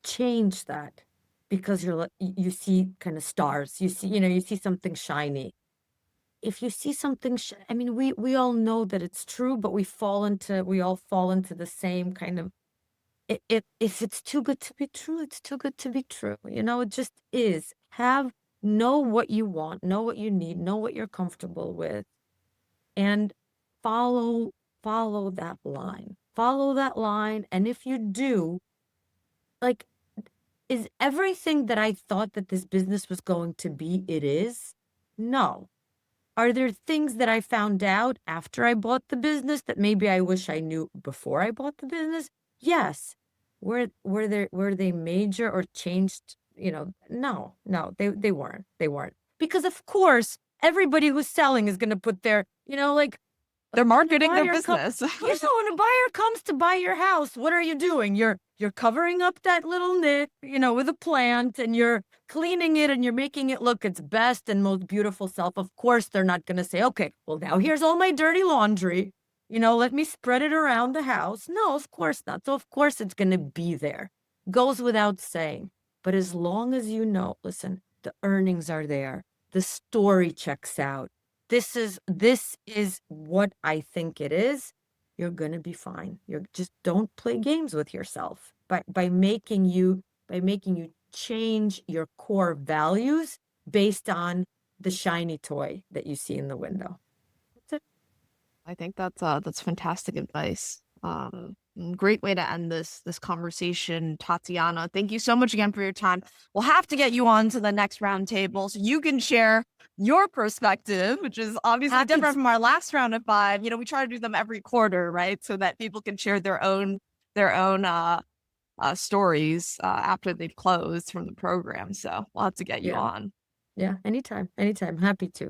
change that because you see kind of stars. You see something shiny. If you see something, I mean, we all know that it's true, but we all fall into the same kind of, if it's too good to be true, it's too good to be true. It just is. Know what you want, know what you need, know what you're comfortable with, and follow that line. Follow that line. And if you do, like, is everything that I thought that this business was going to be, it is? No. Are there things that I found out after I bought the business that maybe I wish I knew before I bought the business? Yes. Were they major or changed? No, they weren't. They weren't. Because of course, everybody who's selling is going to put their, like, They're marketing their buyer business. when a buyer comes to buy your house, what are you doing? You're covering up that little nick, with a plant, and you're cleaning it and you're making it look its best and most beautiful self. Of course, they're not going to say, okay, well, now here's all my dirty laundry. Let me spread it around the house. No, of course not. So of course it's going to be there. Goes without saying. But as long as listen, the earnings are there. The story checks out. This is what I think it is. You're going to be fine. Just don't play games with yourself by making you change your core values based on the shiny toy that you see in the window. That's it. I think that's fantastic advice. Great way to end this conversation, Tatiana. Thank you so much again for your time. We'll have to get you on to the next roundtable so you can share your perspective, which is obviously different from our last round of 5. We try to do them every quarter, right? So that people can share their own stories after they've closed from the program. So we'll have to get you on. Yeah, anytime. Happy to.